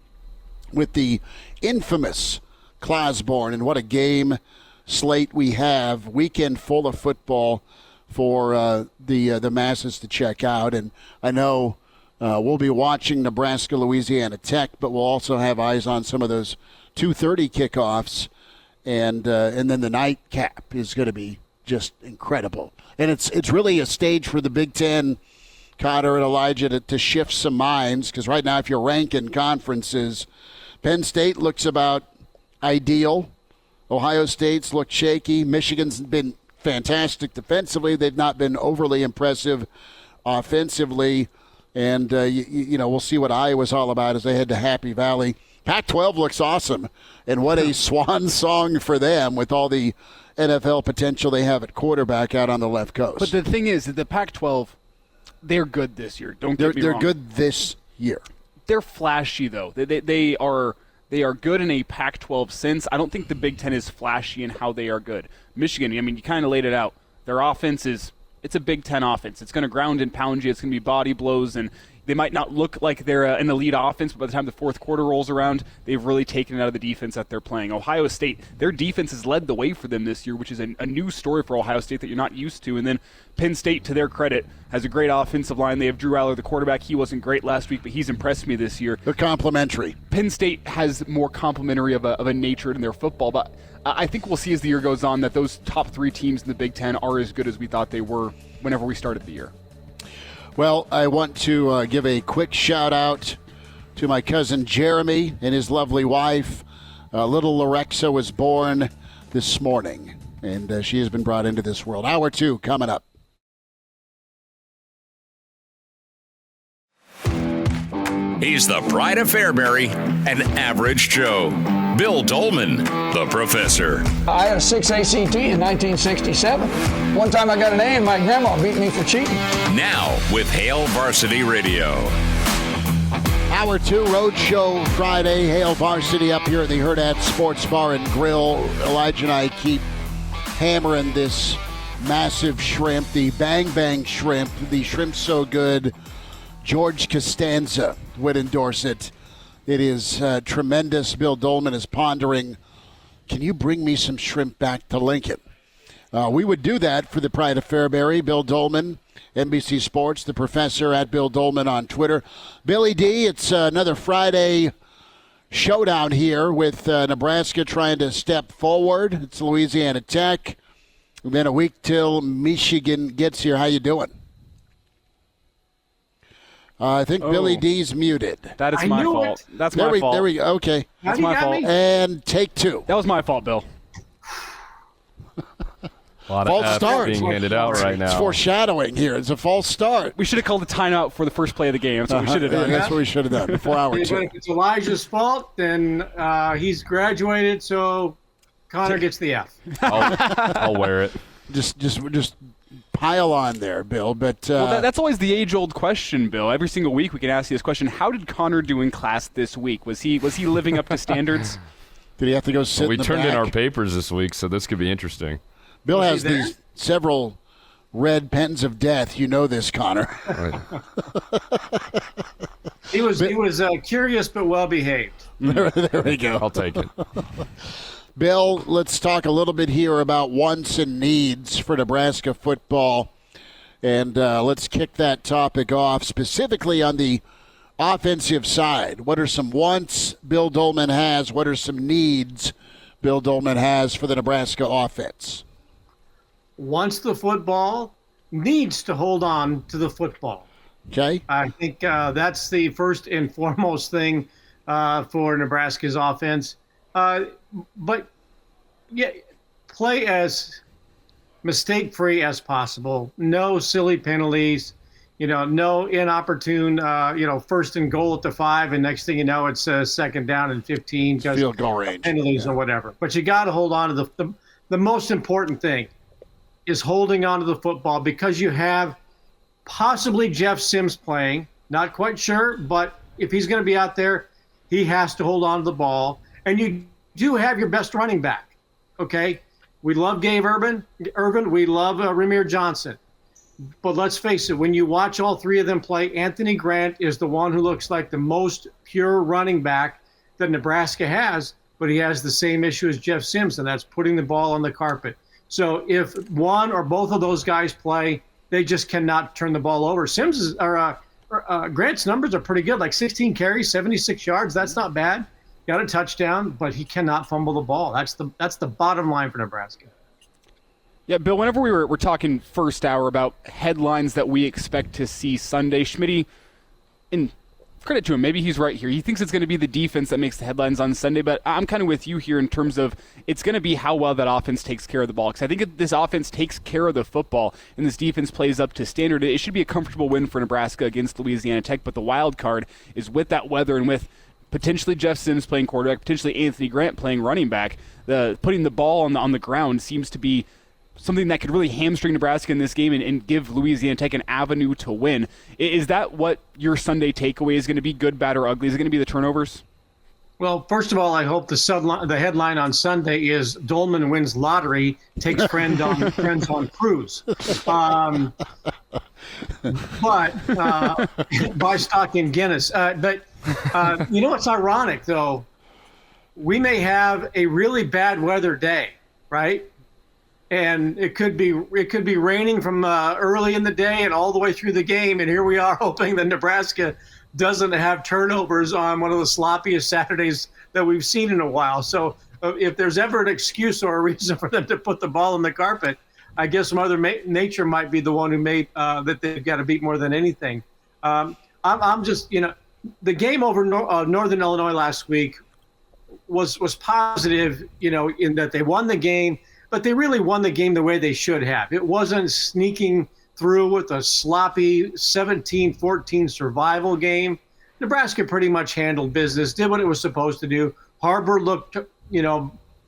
with the infamous Clauseborne. And what a game slate we have. Weekend full of football for the masses to check out. And I know we'll be watching Nebraska-Louisiana Tech, but we'll also have eyes on some of those 2:30 kickoffs. And then the nightcap is going to be just incredible. And it's really a stage for the Big Ten, Cotter and Elijah, to shift some minds. Because right now, if you're ranking conferences, Penn State looks about ideal. Ohio State's looked shaky. Michigan's been fantastic defensively. They've not been overly impressive offensively. And, we'll see what Iowa's all about as they head to Happy Valley. Pac-12 looks awesome. And what a swan song for them with all the NFL potential they have at quarterback out on the left coast. But the thing is, the Pac-12, they're good this year. Don't get me wrong. They're good this year. They're flashy, though. They are good in a Pac-12 sense. I don't think the Big Ten is flashy in how they are good. Michigan, I mean, you kind of laid it out. Their offense it's a Big Ten offense. It's going to ground and pound you. It's going to be body blows, and they might not look like they're an elite offense, but by the time the fourth quarter rolls around, they've really taken it out of the defense that they're playing. Ohio State, their defense has led the way for them this year, which is a new story for Ohio State that you're not used to. And then Penn State, to their credit, has a great offensive line. They have Drew Aller, the quarterback. He wasn't great last week, but he's impressed me this year. They're complimentary. Penn State has more complimentary of a nature in their football, but I think we'll see as the year goes on that those top three teams in the Big Ten are as good as we thought they were whenever we started the year. Well, I want to give a quick shout-out to my cousin Jeremy and his lovely wife. Little Lorexa was born this morning, and she has been brought into this world. Hour 2 coming up. He's the pride of Fairbury, an average Joe. Bill Doleman, the professor. I had a 6 ACT in 1967. One time I got an A and my grandma beat me for cheating. Now with Hail Varsity Radio. Hour 2 Roadshow Friday. Hail Varsity up here at the Hurrdat Sports Bar and Grill. Elijah and I keep hammering this massive shrimp, the Bang Bang shrimp. The shrimp's so good, George Costanza would endorse it. It is tremendous. Bill Doleman is pondering, can you bring me some shrimp back to Lincoln? We would do that for the pride of Fairbury. Bill Doleman, NBC Sports, the professor at Bill Doleman on Twitter. Billy D, it's another Friday showdown here with Nebraska trying to step forward. It's Louisiana Tech. And then a week till Michigan gets here. How you doing? I think Billy D's muted. That is my fault. That's my fault. There we go. Okay. That's my fault. And take 2. That was my fault, Bill. A lot false of start being handed out right now. It's foreshadowing here. It's a false start. We should have called a timeout for the first play of the game. That's what we should have done. That's what we should have done before hour 2. But if it's Elijah's fault, then he's graduated, so Connor gets the F. I'll wear it. Just pile on there, Bill. But that's always the age-old question, Bill. Every single week we can ask you this question: how did Connor do in class this week? Was he living up to standards? Did he have to go sit in the back? We turned in our papers this week, so this could be interesting. Bill has these several red pens of death. You know this, Connor. Right. He was curious but well behaved. There we go. I'll take it. Bill, let's talk a little bit here about wants and needs for Nebraska football. And let's kick that topic off specifically on the offensive side. What are some wants Bill Doleman has? What are some needs Bill Doleman has for the Nebraska offense? Wants the football, needs to hold on to the football. Okay. I think that's the first and foremost thing for Nebraska's offense. But yeah, play as mistake-free as possible. No silly penalties. No inopportune, first and goal at the 5, and next thing you know, it's second down and 15 because field goal range, penalties or whatever. But you got to hold on to the most important thing is holding on to the football, because you have possibly Jeff Sims playing. Not quite sure, but if he's going to be out there, he has to hold on to the ball. And you do have your best running back. Okay, we love Gabe Irvin. We love Ramir Johnson. But let's face it, when you watch all three of them play, Anthony Grant is the one who looks like the most pure running back that Nebraska has, but he has the same issue as Jeff Sims, and that's putting the ball on the carpet. So if one or both of those guys play, they just cannot turn the ball over. Grant's numbers are pretty good, like 16 carries, 76 yards. That's not bad. Got a touchdown, but he cannot fumble the ball. That's the bottom line for Nebraska. Yeah, Bill, whenever we were talking first hour about headlines that we expect to see Sunday, Schmidt, and credit to him, maybe he's right here. He thinks it's going to be the defense that makes the headlines on Sunday, but I'm kind of with you here in terms of it's going to be how well that offense takes care of the ball. Because I think if this offense takes care of the football and this defense plays up to standard, it should be a comfortable win for Nebraska against Louisiana Tech. But the wild card is with that weather and with potentially Jeff Sims playing quarterback, potentially Anthony Grant playing running back. Putting the ball on the ground seems to be something that could really hamstring Nebraska in this game and give Louisiana Tech an avenue to win. Is that what your Sunday takeaway is going to be, good, bad, or ugly? Is it going to be the turnovers? Well, first of all, I hope the headline on Sunday is Doleman wins lottery, takes friends on cruise. But buy stock in Guinness. But what's ironic, though? We may have a really bad weather day, right? And it could be raining from early in the day and all the way through the game. And here we are hoping that Nebraska doesn't have turnovers on one of the sloppiest Saturdays that we've seen in a while. So if there's ever an excuse or a reason for them to put the ball on the carpet, I guess Mother Nature might be the one who made that they've got to beat more than anything. I'm just, the game over Northern Illinois last week was positive, in that they won the game. But they really won the game the way they should have. It wasn't sneaking through with a sloppy 17-14 survival game. Nebraska pretty much handled business, did what it was supposed to do. Herbel looked,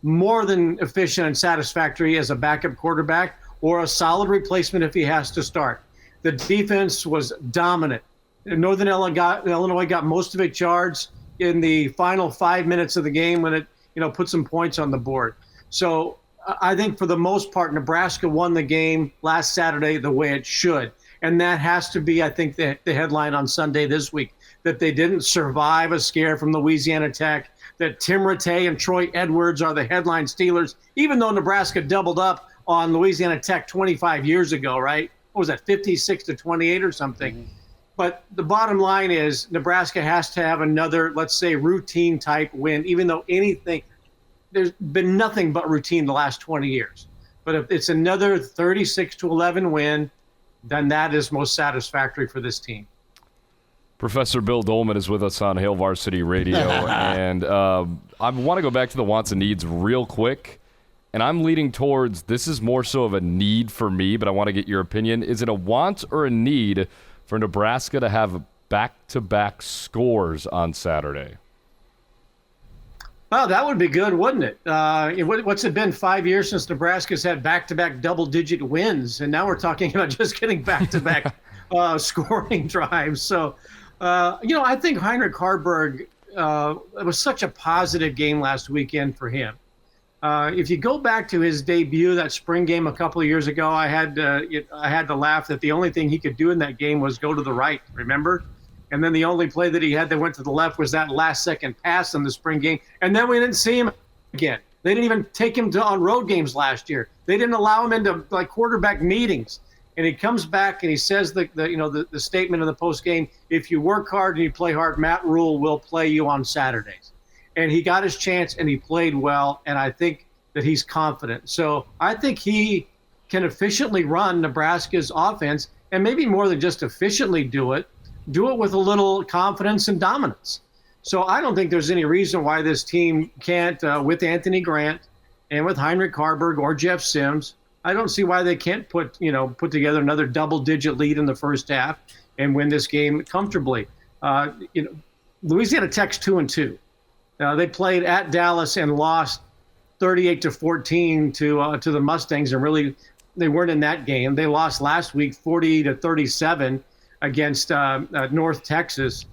more than efficient and satisfactory as a backup quarterback or a solid replacement if he has to start. The defense was dominant. Northern Illinois got most of its yards in the final 5 minutes of the game when it, put some points on the board. So I think for the most part, Nebraska won the game last Saturday the way it should. And that has to be, I think, the headline on Sunday this week, that they didn't survive a scare from Louisiana Tech, that Tim Rattay and Troy Edwards are the headline stealers, even though Nebraska doubled up on Louisiana Tech 25 years ago, right? What was that, 56-28 or something? Mm-hmm. But the bottom line is Nebraska has to have another, let's say, routine-type win, even though there's been nothing but routine the last 20 years. But if it's another 36-11 win, then that is most satisfactory for this team. Professor Bill Doleman is with us on Hail Varsity Radio. And I want to go back to the wants and needs real quick. And I'm leaning towards this is more so of a need for me, but I want to get your opinion. Is it a want or a need for Nebraska to have back-to-back scores on Saturday? Oh, that would be good, wouldn't it? What's it been, 5 years since Nebraska's had back-to-back double-digit wins, and now we're talking about just getting back-to-back scoring drives. So, I think Heinrich Harburg, it was such a positive game last weekend for him. If you go back to his debut, that spring game a couple of years ago, I had to laugh that the only thing he could do in that game was go to the right, remember? And then the only play that he had that went to the left was that last-second pass in the spring game. And then we didn't see him again. They didn't even take him on road games last year. They didn't allow him into quarterback meetings. And he comes back and he says the statement in the post game: if you work hard and you play hard, Matt Rule will play you on Saturdays. and he got his chance and he played well, and I think that he's confident. So I think he can efficiently run Nebraska's offense, and maybe more than just efficiently do it with a little confidence and dominance. So I don't think there's any reason why this team can't, with Anthony Grant and with Heinrich Harburg or Jeff Sims, I don't see why they can't put together another double-digit lead in the first half and win this game comfortably. Louisiana Tech's 2-2. They played at Dallas and lost 38-14 to the Mustangs, and really they weren't in that game. They lost last week 40-37 against North Texas,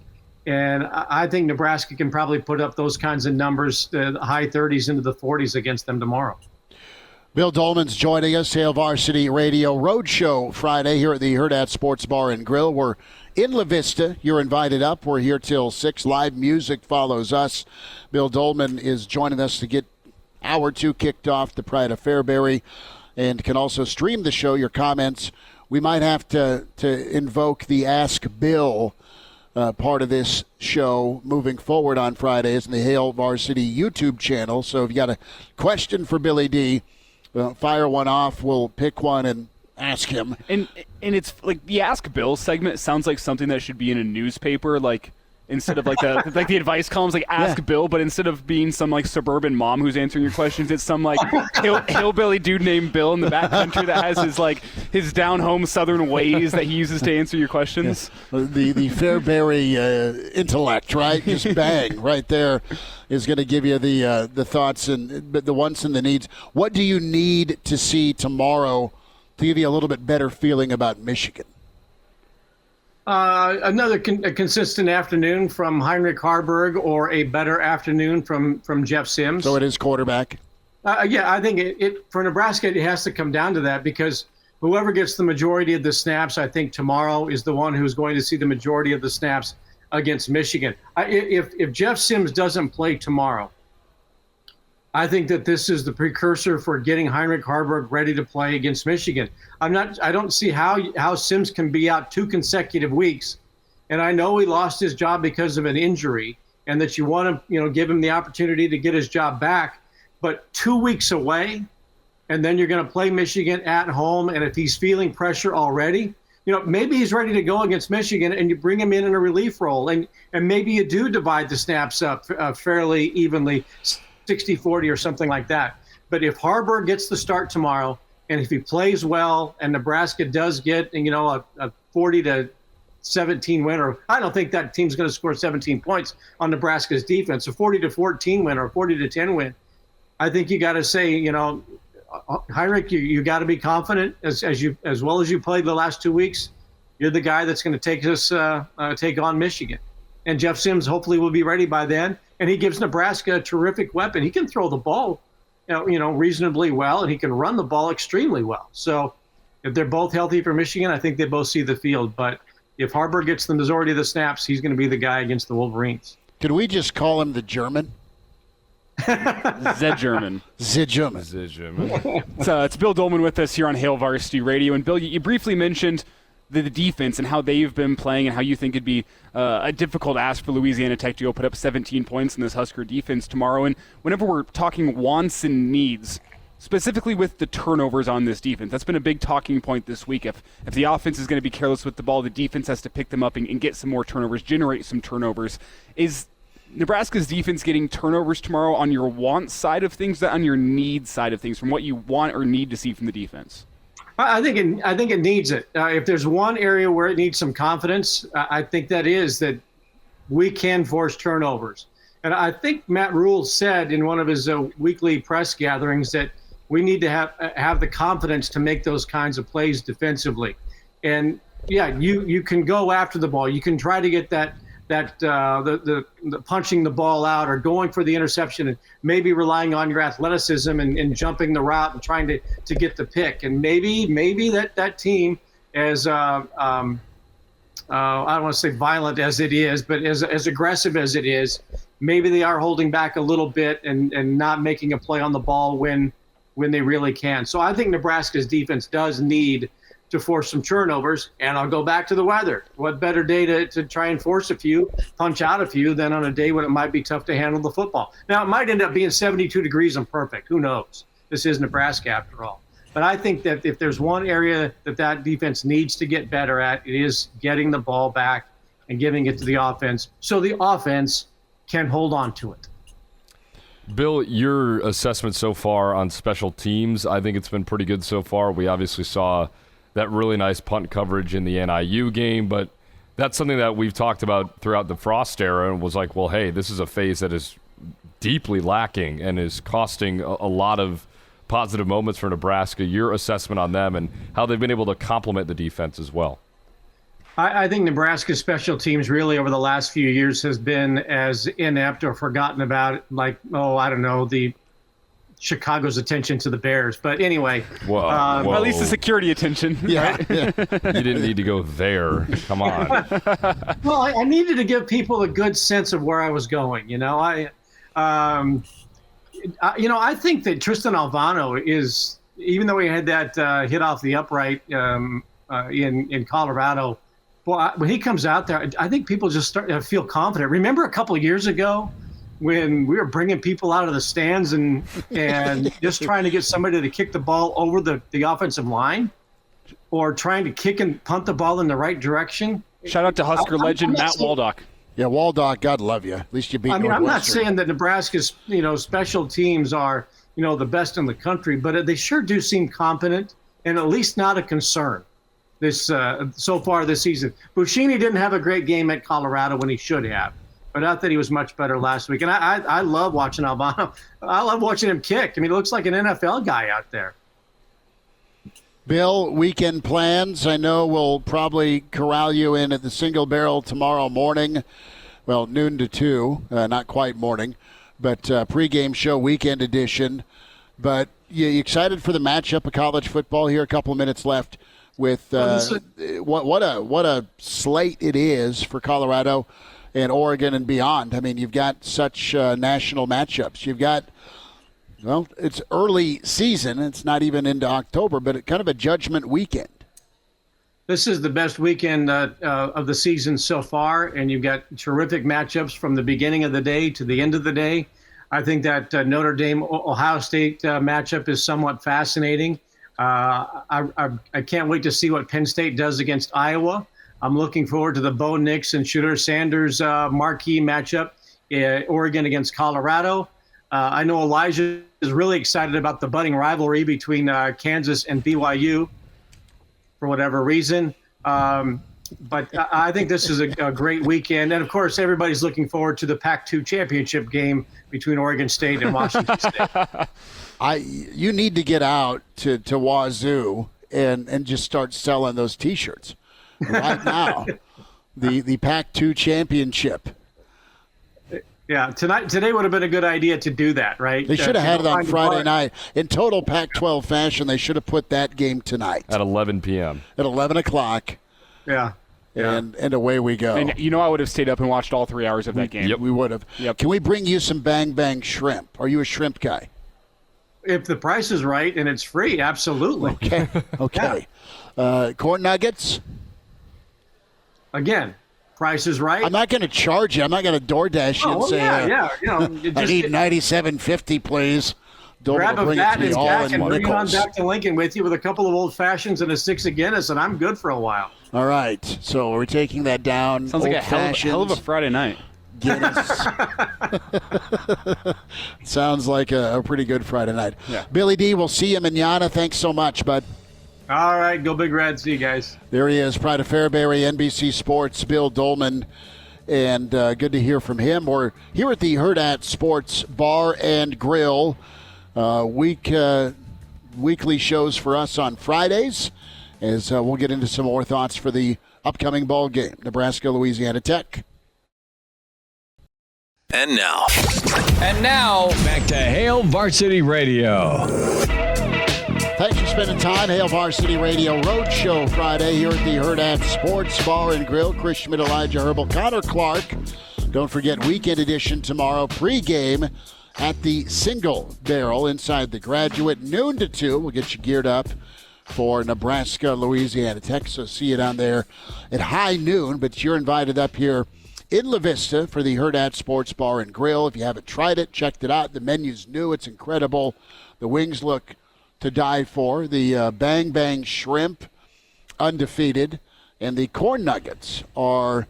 and I think Nebraska can probably put up those kinds of numbers, the high 30s into the 40s against them tomorrow. Bill Doleman's joining us, Hail Varsity Radio Roadshow Friday here at the Hurrdat Sports Bar and Grill. We're in La Vista. You're invited up. We're here till 6. Live music follows us. Bill Doleman is joining us to get hour 2 kicked off, the Pride of Fairbury, and can also stream the show. Your comments, we might have to invoke the Ask Bill part of this show moving forward on Fridays in the Hail Varsity YouTube channel. So if you got a question for Billy D., fire one off. We'll pick one and ask him. And it's like the Ask Bill segment sounds like something that should be in a newspaper, like instead of like the advice columns, like Ask Bill, but instead of being some like suburban mom who's answering your questions, it's some like hillbilly dude named Bill in the backcountry that has his down home southern ways that he uses to answer your questions. Yes. The Fairbury intellect, right? Just bang right there is going to give you the thoughts and the wants and the needs. What do you need to see tomorrow to give you a little bit better feeling about Michigan? Another consistent afternoon from Heinrich Harburg, or a better afternoon from Jeff Sims. So it is quarterback? Yeah, I think it for Nebraska, it has to come down to that, because whoever gets the majority of the snaps, I think tomorrow is the one who's going to see the majority of the snaps against Michigan. If Jeff Sims doesn't play tomorrow, I think that this is the precursor for getting Heinrich Harburg ready to play against Michigan. I don't see how Sims can be out 2 consecutive weeks. And I know he lost his job because of an injury, and that you want to, give him the opportunity to get his job back. But 2 weeks away, and then you're going to play Michigan at home. And if he's feeling pressure already, maybe he's ready to go against Michigan, and you bring him in a relief role, and maybe you do divide the snaps up fairly evenly, 60-40 or something like that. But if Harburg gets the start tomorrow, and if he plays well, and Nebraska does get a 40-17 win, or I don't think that team's going to score 17 points on Nebraska's defense, a 40-14 win or a 40-10 win, I think you got to say, Heinrich, you got to be confident as well as you played the last 2 weeks. You're the guy that's going to take on Michigan, and Jeff Sims hopefully will be ready by then. And he gives Nebraska a terrific weapon. He can throw the ball, reasonably well, and he can run the ball extremely well. So if they're both healthy for Michigan, I think they both see the field. But if Harburg gets the majority of the snaps, he's going to be the guy against the Wolverines. Could we just call him the German? The German. It's Bill Doleman with us here on Hail Varsity Radio. And Bill, you briefly mentioned the defense and how they've been playing, and how you think it'd be a difficult ask for Louisiana Tech to go put up 17 points in this Husker defense tomorrow. And whenever we're talking wants and needs, specifically with the turnovers on this defense, that's been a big talking point this week. If the offense is going to be careless with the ball, the defense has to pick them up and get some more turnovers, generate some turnovers. Is Nebraska's defense getting turnovers tomorrow on your want side of things, on your need side of things, from what you want or need to see from the defense? I think it needs it. If there's one area where it needs some confidence, I think that is that we can force turnovers. And I think Matt Rule said in one of his weekly press gatherings that we need to have the confidence to make those kinds of plays defensively. And yeah, you can go after the ball. You can try to get the punching the ball out or going for the interception, and maybe relying on your athleticism and jumping the route and trying to get the pick. And maybe that team, as I don't want to say violent as it is, but as aggressive as it is, maybe they are holding back a little bit and not making a play on the ball when they really can. So I think Nebraska's defense does need to force some turnovers. And I'll go back to the weather. What better day to try and force a few, punch out a few, than on a day when it might be tough to handle the football. Now, it might end up being 72 degrees and perfect. Who knows? This is Nebraska after all. But I think that if there's one area that defense needs to get better at, it is getting the ball back and giving it to the offense so the offense can hold on to it. Bill, your assessment so far on special teams, I think it's been pretty good so far. We obviously saw that really nice punt coverage in the NIU game, but that's something that we've talked about throughout the Frost era and was like, well, hey, this is a phase that is deeply lacking and is costing a lot of positive moments for Nebraska. Your assessment on them and how they've been able to complement the defense as well. I think Nebraska's special teams really over the last few years has been as inept or forgotten about, like, the Chicago's attention to the Bears. But anyway. Whoa. At least the security attention. Yeah. Right? Yeah. You didn't need to go there. Come on. Well, I needed to give people a good sense of where I was going. I think that Tristan Alvano is, even though he had that hit off the upright in Colorado, well, when he comes out there, I think people just start to feel confident. Remember a couple of years ago when we were bringing people out of the stands and just trying to get somebody to kick the ball over the offensive line or trying to kick and punt the ball in the right direction? Shout out to Husker legend Matt Waldock. Yeah, Waldock, God love you. At least you beat Northwestern. I'm not saying that Nebraska's special teams are the best in the country, but they sure do seem competent and at least not a concern this so far this season. Buschini didn't have a great game at Colorado when he should have, but I thought he was much better last week. And I love watching Albano. I love watching him kick. I mean, he looks like an NFL guy out there. Bill, weekend plans. I know we'll probably corral you in at the Single Barrel tomorrow morning. Well, noon to 2, not quite morning, but pregame show, weekend edition. But you excited for the matchup of college football here? A couple of minutes left with what a slate it is for Colorado and Oregon and beyond. I mean, you've got such national matchups. You've got, well, it's early season. It's not even into October, but kind of a judgment weekend. This is the best weekend of the season so far, and you've got terrific matchups from the beginning of the day to the end of the day. I think that Notre Dame-Ohio State matchup is somewhat fascinating. I can't wait to see what Penn State does against Iowa. I'm looking forward to the Bo Nix and Shooter Sanders marquee matchup, Oregon against Colorado. I know Elijah is really excited about the budding rivalry between Kansas and BYU for whatever reason. But I think this is a great weekend. And, of course, everybody's looking forward to the Pac-2 championship game between Oregon State and Washington State. You need to get out to Wazoo and just start selling those T-shirts right now. The Pac-2 championship. Yeah, today would have been a good idea to do that, right? They should have had it on Friday night. In total Pac-12 fashion, they should have put that game tonight. At 11 p.m. At 11 o'clock. Yeah. And away we go. And I would have stayed up and watched all 3 hours of that game. Yep, we would have. Yep. Can we bring you some Bang Bang shrimp? Are you a shrimp guy? If the price is right and it's free, absolutely. Okay. Yeah. Corn nuggets? Again, price is right. I'm not going to charge you. I'm not going to DoorDash you and say, I need $97.50, please. Grab a vat and jack and bring it on nickels. back to Lincoln with you with a couple of old fashions and a 6 of Guinness, and I'm good for a while. All right. So we're taking that down. Sounds like a hell of a Friday night. Guinness. Sounds like a pretty good Friday night. Yeah. Billy D, we'll see you manana. Thanks so much, bud. All right. Go Big Red. See you guys. There he is, Pride of Fairbury, NBC Sports, Bill Doleman. And good to hear from him. We're here at the Hurrdat Sports Bar and Grill. Weekly shows for us on Fridays, as we'll get into some more thoughts for the upcoming ball game, Nebraska-Louisiana Tech. And now, back to Hail Varsity Radio. Thanks for spending time. Hail Varsity Radio Roadshow Friday here at the Hurrdat Sports Bar and Grill. Chris Schmidt, Elijah Herbel, Connor Clark. Don't forget, weekend edition tomorrow, pregame at the Single Barrel inside the Graduate, noon to 2. We'll get you geared up for Nebraska-Louisiana Tech. So see you down there at high noon. But you're invited up here in La Vista for the Hurrdat Sports Bar and Grill. If you haven't tried it, checked it out. The menu's new. It's incredible. The wings look to die for. The Bang Bang Shrimp, undefeated. And the corn nuggets are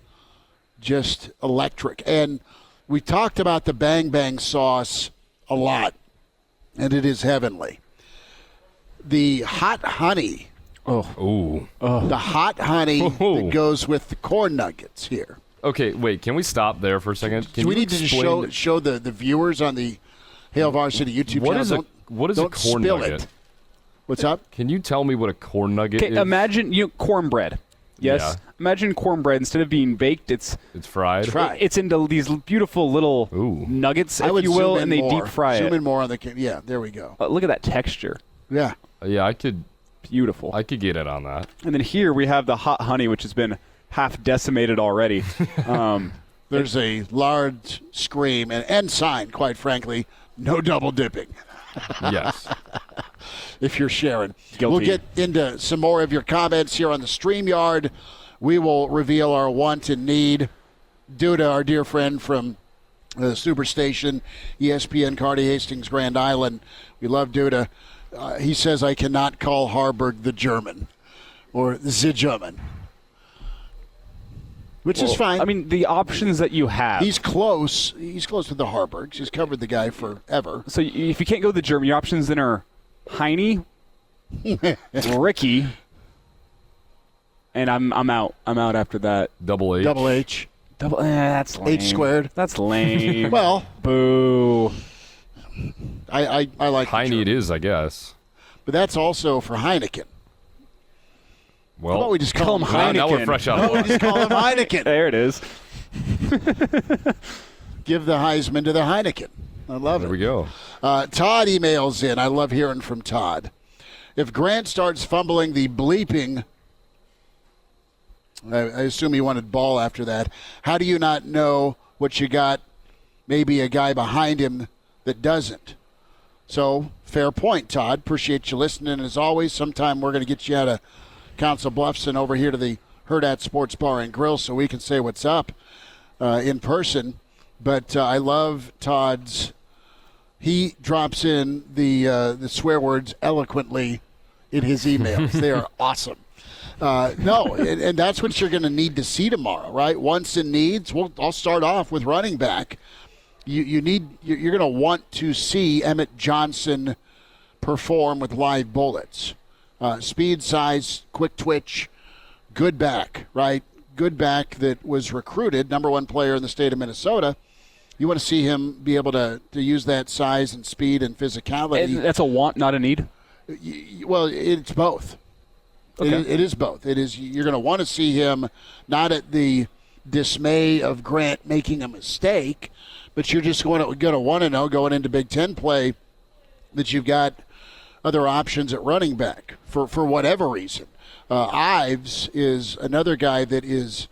just electric. And we talked about the Bang Bang sauce a lot, and it is heavenly. The hot honey. The hot honey that goes with the corn nuggets here. Okay, wait. Can we stop there for a second? Do we need to just show the viewers on the Hail Varsity YouTube channel? What is a corn nugget? What's up? Can you tell me what a corn nugget is? Imagine cornbread. Yes. Yeah. Imagine cornbread. Instead of being baked, it's fried. It's into these beautiful little nuggets, if you will, and they deep fry it. Zoom in more on the. Yeah, there we go. Look at that texture. Yeah. Yeah, I could. Beautiful. I could get it on that. And then here we have the hot honey, which has been half decimated already. There's a large scream and sign, quite frankly, no double dipping. Yes. If you're sharing. Guilty. We'll get into some more of your comments here on the StreamYard. We will reveal our want and need due to our dear friend from the Superstation, ESPN Cardi Hastings, Grand Island. We love Duda. He says I cannot call Harburg the German or the German, which is fine. I mean, the options that you have. He's close. He's close with the Harburgs. He's covered the guy forever. So if you can't go the German, your options then are Heine, Ricky, and I'm out. I'm out after that. Double H. Double H. That's lame. H squared. That's lame. Well, boo. I like Heine it is, I guess. But that's also for Heineken. Well, how about we just call him Heineken? Now we're fresh out of we just call him Heineken. There it is. Give the Heisman to the Heineken. I love it. There we go. Todd emails in. I love hearing from Todd. If Grant starts fumbling the bleeping, I assume he wanted ball after that, how do you not know what you got? Maybe a guy behind him that doesn't. So, fair point, Todd. Appreciate you listening. As always, sometime we're going to get you out of Council Bluffs and over here to the Hurrdat Sports Bar and Grill so we can say what's up in person. But I love Todd's. He drops in the swear words eloquently in his emails. They are awesome. And that's what you're going to need to see tomorrow, right? Wants and needs. I'll start off with running back. You're going to want to see Emmett Johnson perform with live bullets. Speed, size, quick twitch, good back, right? Good back that was recruited, number one player in the state of Minnesota. You want to see him be able to use that size and speed and physicality. And that's a want, not a need? Well, it's both. Okay. It is both. It is. You're going to want to see him not at the dismay of Grant making a mistake, but you're just going to want to know going into Big Ten play that you've got other options at running back for whatever reason. Ives is another guy that is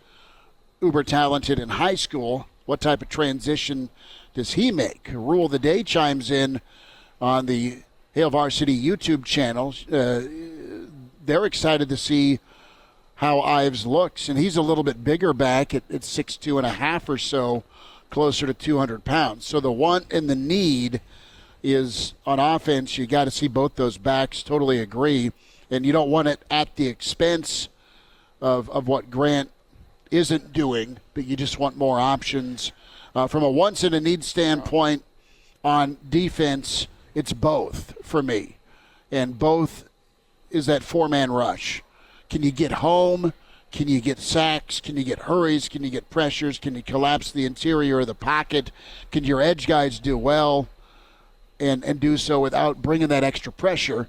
uber talented in high school. What type of transition does he make? Rule of the Day chimes in on the Hail Varsity YouTube channel. They're excited to see how Ives looks, and he's a little bit bigger back at 6'2.5" or so, closer to 200 pounds. So the want and the need is on offense. You got to see both those backs. Totally agree. And you don't want it at the expense of what Grant isn't doing, but you just want more options. From a wants and a need standpoint on defense, it's both for me. And both is that four-man rush. Can you get home? Can you get sacks? Can you get hurries? Can you get pressures? Can you collapse the interior of the pocket? Can your edge guys do well and do so without bringing that extra pressure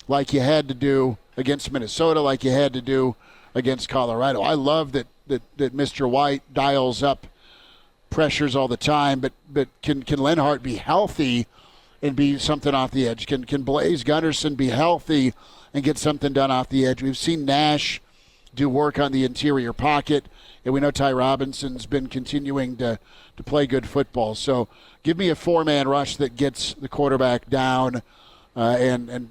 like you had to do against Minnesota, like you had to do against Colorado? I love that Mr. White dials up pressures all the time, but can Lenhart be healthy and be something off the edge? Can Blaze Gunnarsson be healthy and get something done off the edge? We've seen Nash do work on the interior pocket, and we know Ty Robinson's been continuing to play good football. So give me a four-man rush that gets the quarterback down and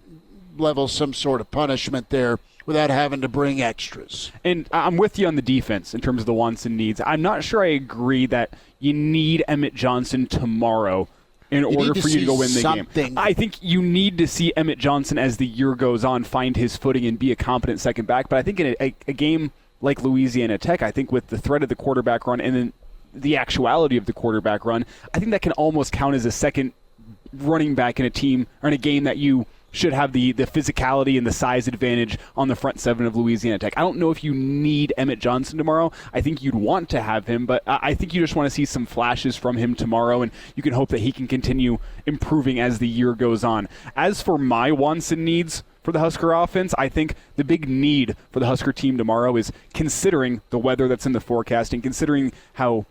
level some sort of punishment there without having to bring extras. And I'm with you on the defense in terms of the wants and needs. I'm not sure I agree that you need Emmett Johnson tomorrow in order for you to go win the game. I think you need to see Emmett Johnson as the year goes on find his footing and be a competent second back. But I think in a game like Louisiana Tech, I think with the threat of the quarterback run and then the actuality of the quarterback run, I think that can almost count as a second running back in a team or in a game that you should have the physicality and the size advantage on the front seven of Louisiana Tech. I don't know if you need Emmett Johnson tomorrow. I think you'd want to have him, but I think you just want to see some flashes from him tomorrow, and you can hope that he can continue improving as the year goes on. As for my wants and needs for the Husker offense, I think the big need for the Husker team tomorrow is considering the weather that's in the forecast and considering how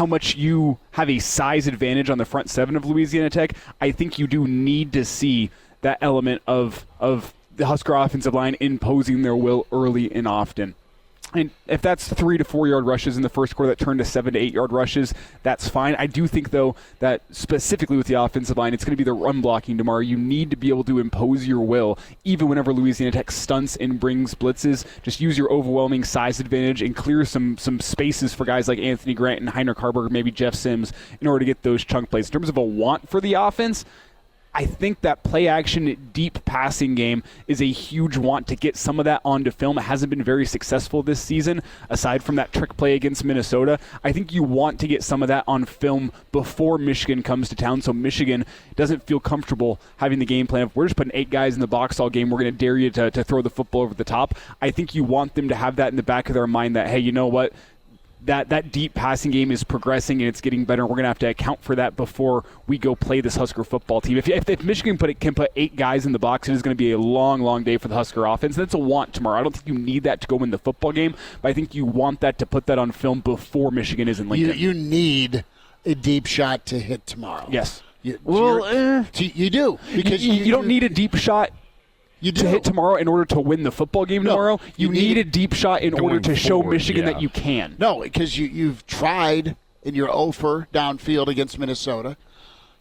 much you have a size advantage on the front seven of Louisiana Tech. I think you do need to see that element of the Husker offensive line imposing their will early and often. And if that's 3 to 4 yard rushes in the first quarter that turn to 7 to 8 yard rushes, that's fine. I do think, though, that specifically with the offensive line, it's going to be the run blocking tomorrow. You need to be able to impose your will, even whenever Louisiana Tech stunts and brings blitzes. Just use your overwhelming size advantage and clear some spaces for guys like Anthony Grant and Heinrich Harburg, maybe Jeff Sims, in order to get those chunk plays. In terms of a want for the offense, I think that play-action, deep passing game is a huge want to get some of that onto film. It hasn't been very successful this season, aside from that trick play against Minnesota. I think you want to get some of that on film before Michigan comes to town, so Michigan doesn't feel comfortable having the game plan. If we're just putting 8 guys in the box all game, we're going to dare you to throw the football over the top. I think you want them to have that in the back of their mind that, hey, you know what? That deep passing game is progressing and it's getting better. We're going to have to account for that before we go play this Husker football team. If Michigan can put 8 guys in the box, it is going to be a long, long day for the Husker offense. That's a want tomorrow. I don't think you need that to go win the football game, but I think you want that to put that on film before Michigan is in Lincoln. You need a deep shot to hit tomorrow. Yes. You do. Because you don't need a deep shot to hit tomorrow in order to win the football game tomorrow. You need a deep shot in order to show Michigan that you can. No, because you've tried in your 0-for downfield against Minnesota.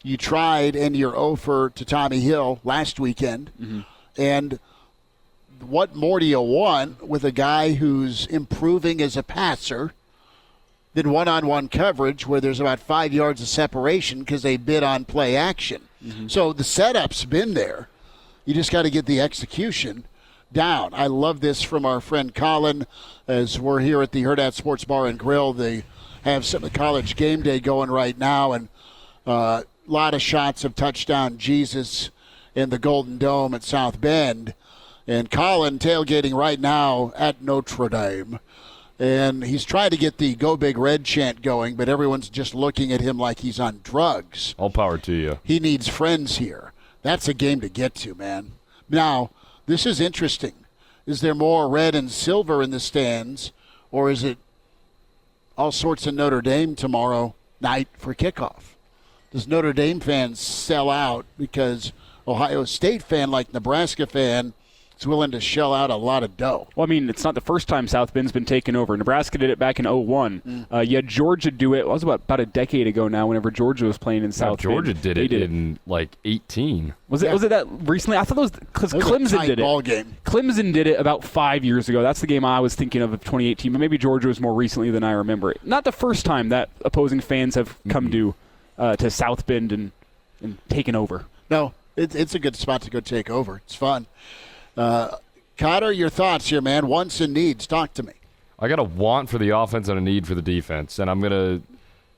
You tried in your 0-for to Tommy Hill last weekend. Mm-hmm. And what more do you want with a guy who's improving as a passer than one-on-one coverage where there's about 5 yards of separation because they bid on play action? Mm-hmm. So the setup's been there. You just got to get the execution down. I love this from our friend Colin as we're here at the Hurrdat Sports Bar and Grill. They have some of the college game day going right now, and a lot of shots of touchdown Jesus in the Golden Dome at South Bend. And Colin tailgating right now at Notre Dame. And he's trying to get the Go Big Red chant going, but everyone's just looking at him like he's on drugs. All power to you. He needs friends here. That's a game to get to, man. Now, this is interesting. Is there more red and silver in the stands, or is it all sorts of Notre Dame tomorrow night for kickoff? Does Notre Dame fans sell out because Ohio State fan, like Nebraska fan, is willing to shell out a lot of dough? Well, I mean, it's not the first time South Bend's been taken over. Nebraska did it back in 2001. You had Georgia do it. It was about a decade ago now whenever Georgia was playing in South Bend. Georgia did it in, like, 18. Was it that recently? I thought it was because Clemson did it. Ball game. Clemson did it about 5 years ago. That's the game I was thinking of 2018, but maybe Georgia was more recently than I remember it. Not the first time that opposing fans have come to South Bend and taken over. No, it's a good spot to go take over. It's fun. Cotter, your thoughts here, man. Wants and needs. Talk to me. I got a want for the offense and a need for the defense, and I'm going to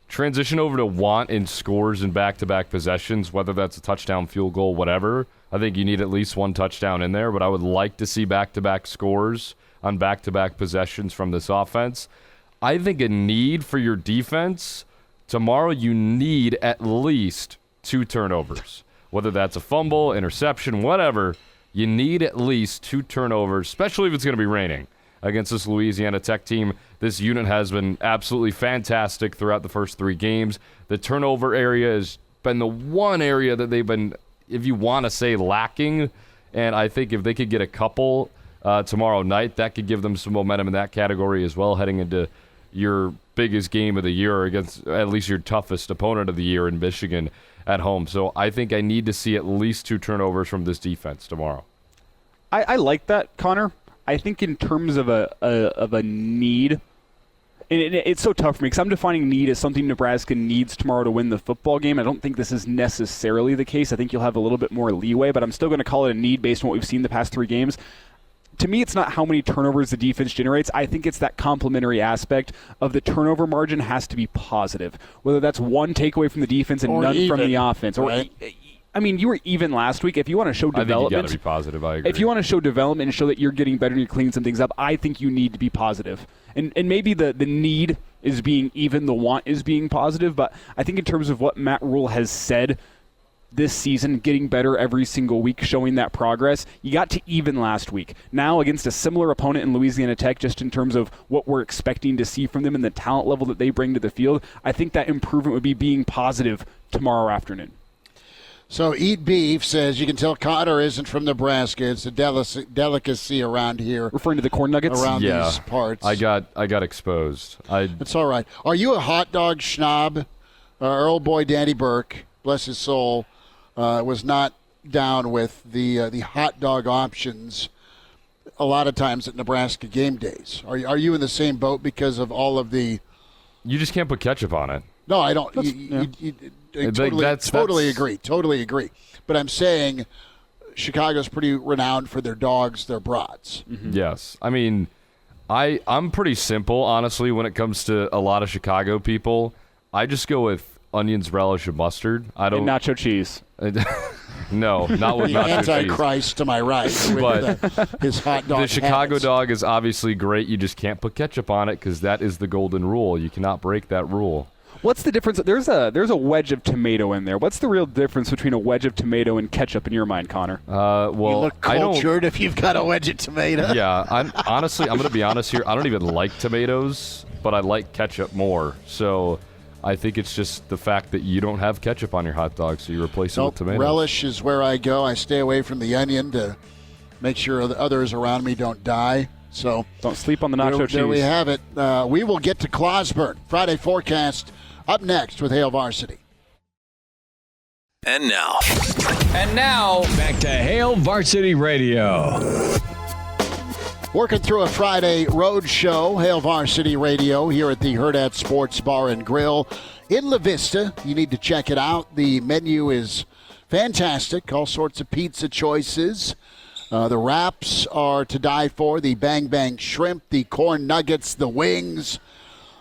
transition over to want in scores and back-to-back possessions, whether that's a touchdown, field goal, whatever. I think you need at least one touchdown in there, but I would like to see back-to-back scores on back-to-back possessions from this offense. I think a need for your defense, tomorrow you need at least 2 turnovers, whether that's a fumble, interception, whatever. You need at least 2 turnovers, especially if it's going to be raining against this Louisiana Tech team. This unit has been absolutely fantastic throughout the first 3 games. The turnover area has been the one area that they've been, if you want to say, lacking. And I think if they could get a couple tomorrow night, that could give them some momentum in that category as well heading into your biggest game of the year against at least your toughest opponent of the year in Michigan at home. So I think I need to see at least 2 turnovers from this defense tomorrow. I like that, Connor. I think in terms of a need, and it's so tough for me because I'm defining need as something Nebraska needs tomorrow to win the football game. I don't think this is necessarily the case. I think you'll have a little bit more leeway, but I'm still going to call it a need based on what we've seen the past 3 games. To me, it's not how many turnovers the defense generates. I think it's that complementary aspect of the turnover margin has to be positive, whether that's 1 takeaway from the defense and none even from the offense. Right. I mean, you were even last week. If you want to show development, I think you got to be positive. I agree. If you want to show development and show that you're getting better and you're cleaning some things up, I think you need to be positive. And maybe the need is being even, the want is being positive. But I think in terms of what Matt Rule has said this season, getting better every single week, showing that progress, you got to even last week. Now against a similar opponent in Louisiana Tech, just in terms of what we're expecting to see from them and the talent level that they bring to the field, I think that improvement would be being positive tomorrow afternoon. So Eat Beef says, you can tell Connor isn't from Nebraska. It's a delicacy around here. Referring to the corn nuggets? Around these parts. I got exposed. It's all right. Are you a hot dog schnob? Our old boy Danny Burke, bless his soul, was not down with the hot dog options a lot of times at Nebraska game days. Are you in the same boat because of all of the... You just can't put ketchup on it. No, I don't. Totally agree. But I'm saying Chicago's pretty renowned for their dogs, their brats. Mm-hmm. Yes. I mean, I'm pretty simple, honestly, when it comes to a lot of Chicago people. I just go with onions, relish, and mustard. I don't. And nacho cheese. No, not with the nacho cheese. Antichrist to my right. But his hot dog. The Chicago dog is obviously great. You just can't put ketchup on it because that is the golden rule. You cannot break that rule. What's the difference? There's a wedge of tomato in there. What's the real difference between a wedge of tomato and ketchup in your mind, Connor? You look cultured if you've got a wedge of tomato. Yeah, I'm going to be honest here. I don't even like tomatoes, but I like ketchup more. So I think it's just the fact that you don't have ketchup on your hot dog, so you replace it with tomatoes. Relish is where I go. I stay away from the onion to make sure the others around me don't die. So don't sleep on the nacho cheese. There we have it. We will get to Clauseborne. Friday forecast up next with Hail Varsity. And now, back to Hail Varsity Radio. Working through a Friday road show, Hail Varsity Radio, here at the Hurrdat Sports Bar and Grill in La Vista. You need to check it out. The menu is fantastic. All sorts of pizza choices. The wraps are to die for. The Bang Bang Shrimp, the corn nuggets, the wings.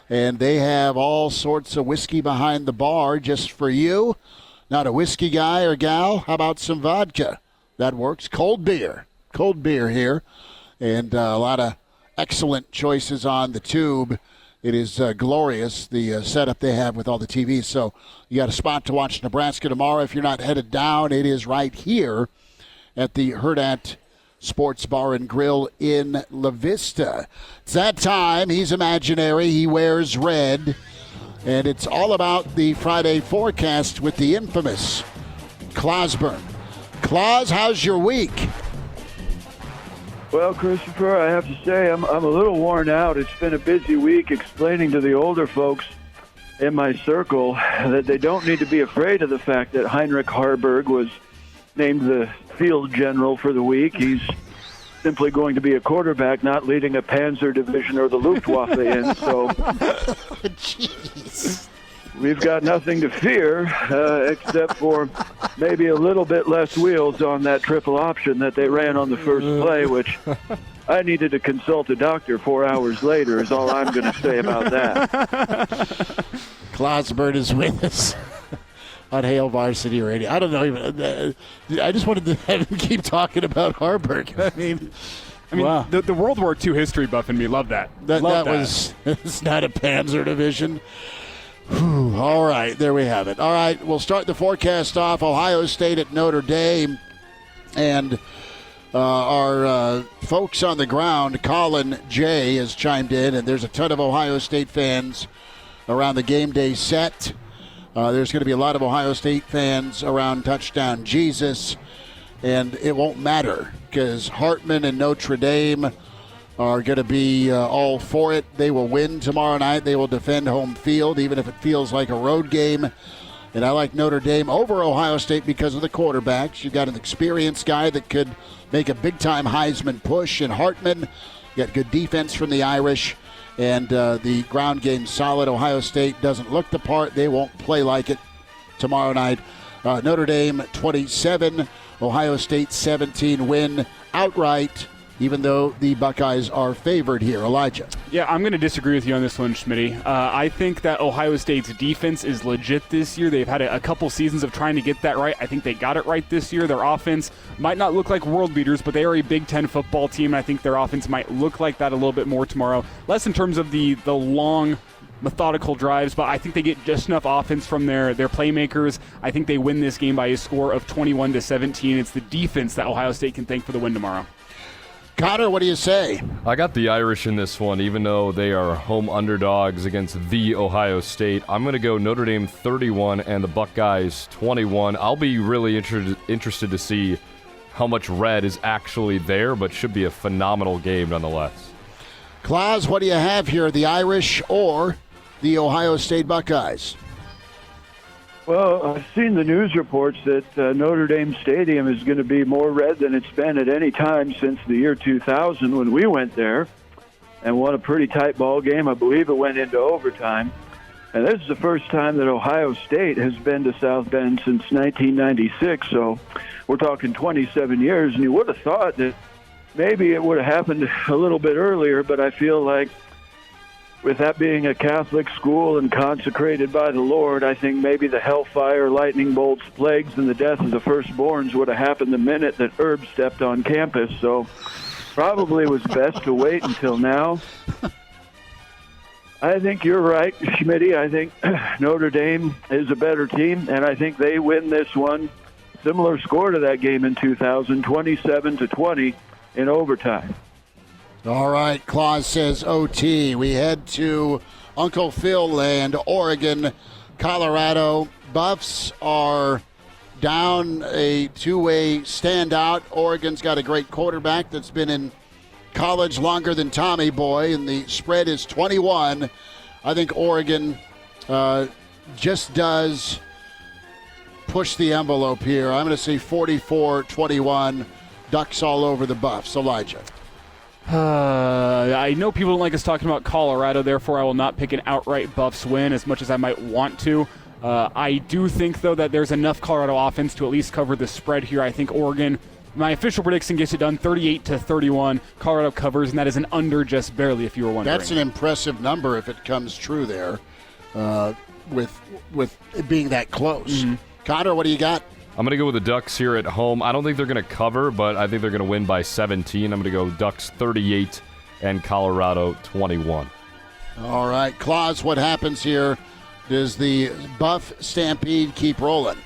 And they have all sorts of whiskey behind the bar just for you. Not a whiskey guy or gal? How about some vodka? That works. Cold beer here. And a lot of excellent choices on the tube. It is glorious, the setup they have with all the TVs. So you got a spot to watch Nebraska tomorrow. If you're not headed down, it is right here at the Hurrdat Sports Bar and Grill in La Vista. It's that time. He's imaginary. He wears red. And it's all about the Friday forecast with the infamous Clauseborne. Claus, how's your week? Well, Christopher, I have to say I'm a little worn out. It's been a busy week explaining to the older folks in my circle that they don't need to be afraid of the fact that Heinrich Harburg was named the field general for the week. He's simply going to be a quarterback, not leading a Panzer Division or the Luftwaffe in. So we've got nothing to fear except for maybe a little bit less wheels on that triple option that they ran on the first play, which I needed to consult a doctor 4 hours later is all I'm going to say about that. Clauseborne is with us on Hail Varsity Radio. I don't know even. I just wanted to keep talking about Harburg. I mean, wow. the World War II history buff in me loved that. It's not a Panzer Division. Whew, all right, there we have it. All right, we'll start the forecast off. Ohio State at Notre Dame. And our folks on the ground, Colin J., has chimed in, and there's a ton of Ohio State fans around the game day set. There's going to be a lot of Ohio State fans around Touchdown Jesus, and it won't matter because Hartman and Notre Dame are going to be all for it. They will win tomorrow night. They will defend home field, even if it feels like a road game. And I like Notre Dame over Ohio State because of the quarterbacks. You've got an experienced guy that could make a big-time Heisman push in Hartman. You got good defense from the Irish. And the ground game solid. Ohio State doesn't look the part. They won't play like it tomorrow night. Notre Dame 27, Ohio State 17 win outright, even though the Buckeyes are favored here. Elijah. Yeah, I'm going to disagree with you on this one, Schmitty. I think that Ohio State's defense is legit this year. They've had a couple seasons of trying to get that right. I think they got it right this year. Their offense might not look like world beaters, but they are a Big Ten football team, and I think their offense might look like that a little bit more tomorrow. Less in terms of the long, methodical drives, but I think they get just enough offense from their playmakers. I think they win this game by a score of 21-17. It's the defense that Ohio State can thank for the win tomorrow. Connor, what do you say? I got the Irish in this one, even though they are home underdogs against the Ohio State. I'm going to go Notre Dame 31 and the Buckeyes 21. I'll be really interested to see how much red is actually there, but should be a phenomenal game nonetheless. Claus, what do you have here, the Irish or the Ohio State Buckeyes? Well, I've seen the news reports that Notre Dame Stadium is going to be more red than it's been at any time since the year 2000 when we went there and won a pretty tight ball game. I believe it went into overtime. And this is the first time that Ohio State has been to South Bend since 1996, so we're talking 27 years. And you would have thought that maybe it would have happened a little bit earlier, but I feel like with that being a Catholic school and consecrated by the Lord, I think maybe the hellfire, lightning bolts, plagues, and the death of the firstborns would have happened the minute that Herb stepped on campus. So probably it was best to wait until now. I think you're right, Schmitty. I think Notre Dame is a better team, and I think they win this one. Similar score to that game in 2000, 27-20 in overtime. All right, Claus says OT. We head to Uncle Phil land, Oregon, Colorado. Buffs are down a two-way standout. Oregon's got a great quarterback that's been in college longer than Tommy Boy, and the spread is 21. I think Oregon just does push the envelope here. I'm going to say 44-21. Ducks all over the Buffs. Elijah. I know people don't like us talking about Colorado, therefore I will not pick an outright Buffs win as much as I might want to. I do think, though, that there's enough Colorado offense to at least cover the spread here. I think Oregon, my official prediction, gets it done 38-31. Colorado covers, and that is an under just barely, if you were wondering. That's an impressive number if it comes true there, with it being that close. Mm-hmm. Connor, what do you got? I'm going to go with the Ducks here at home. I don't think they're going to cover, but I think they're going to win by 17. I'm going to go Ducks 38 and Colorado 21. All right. Claus, what happens here? Does the Buff Stampede keep rolling?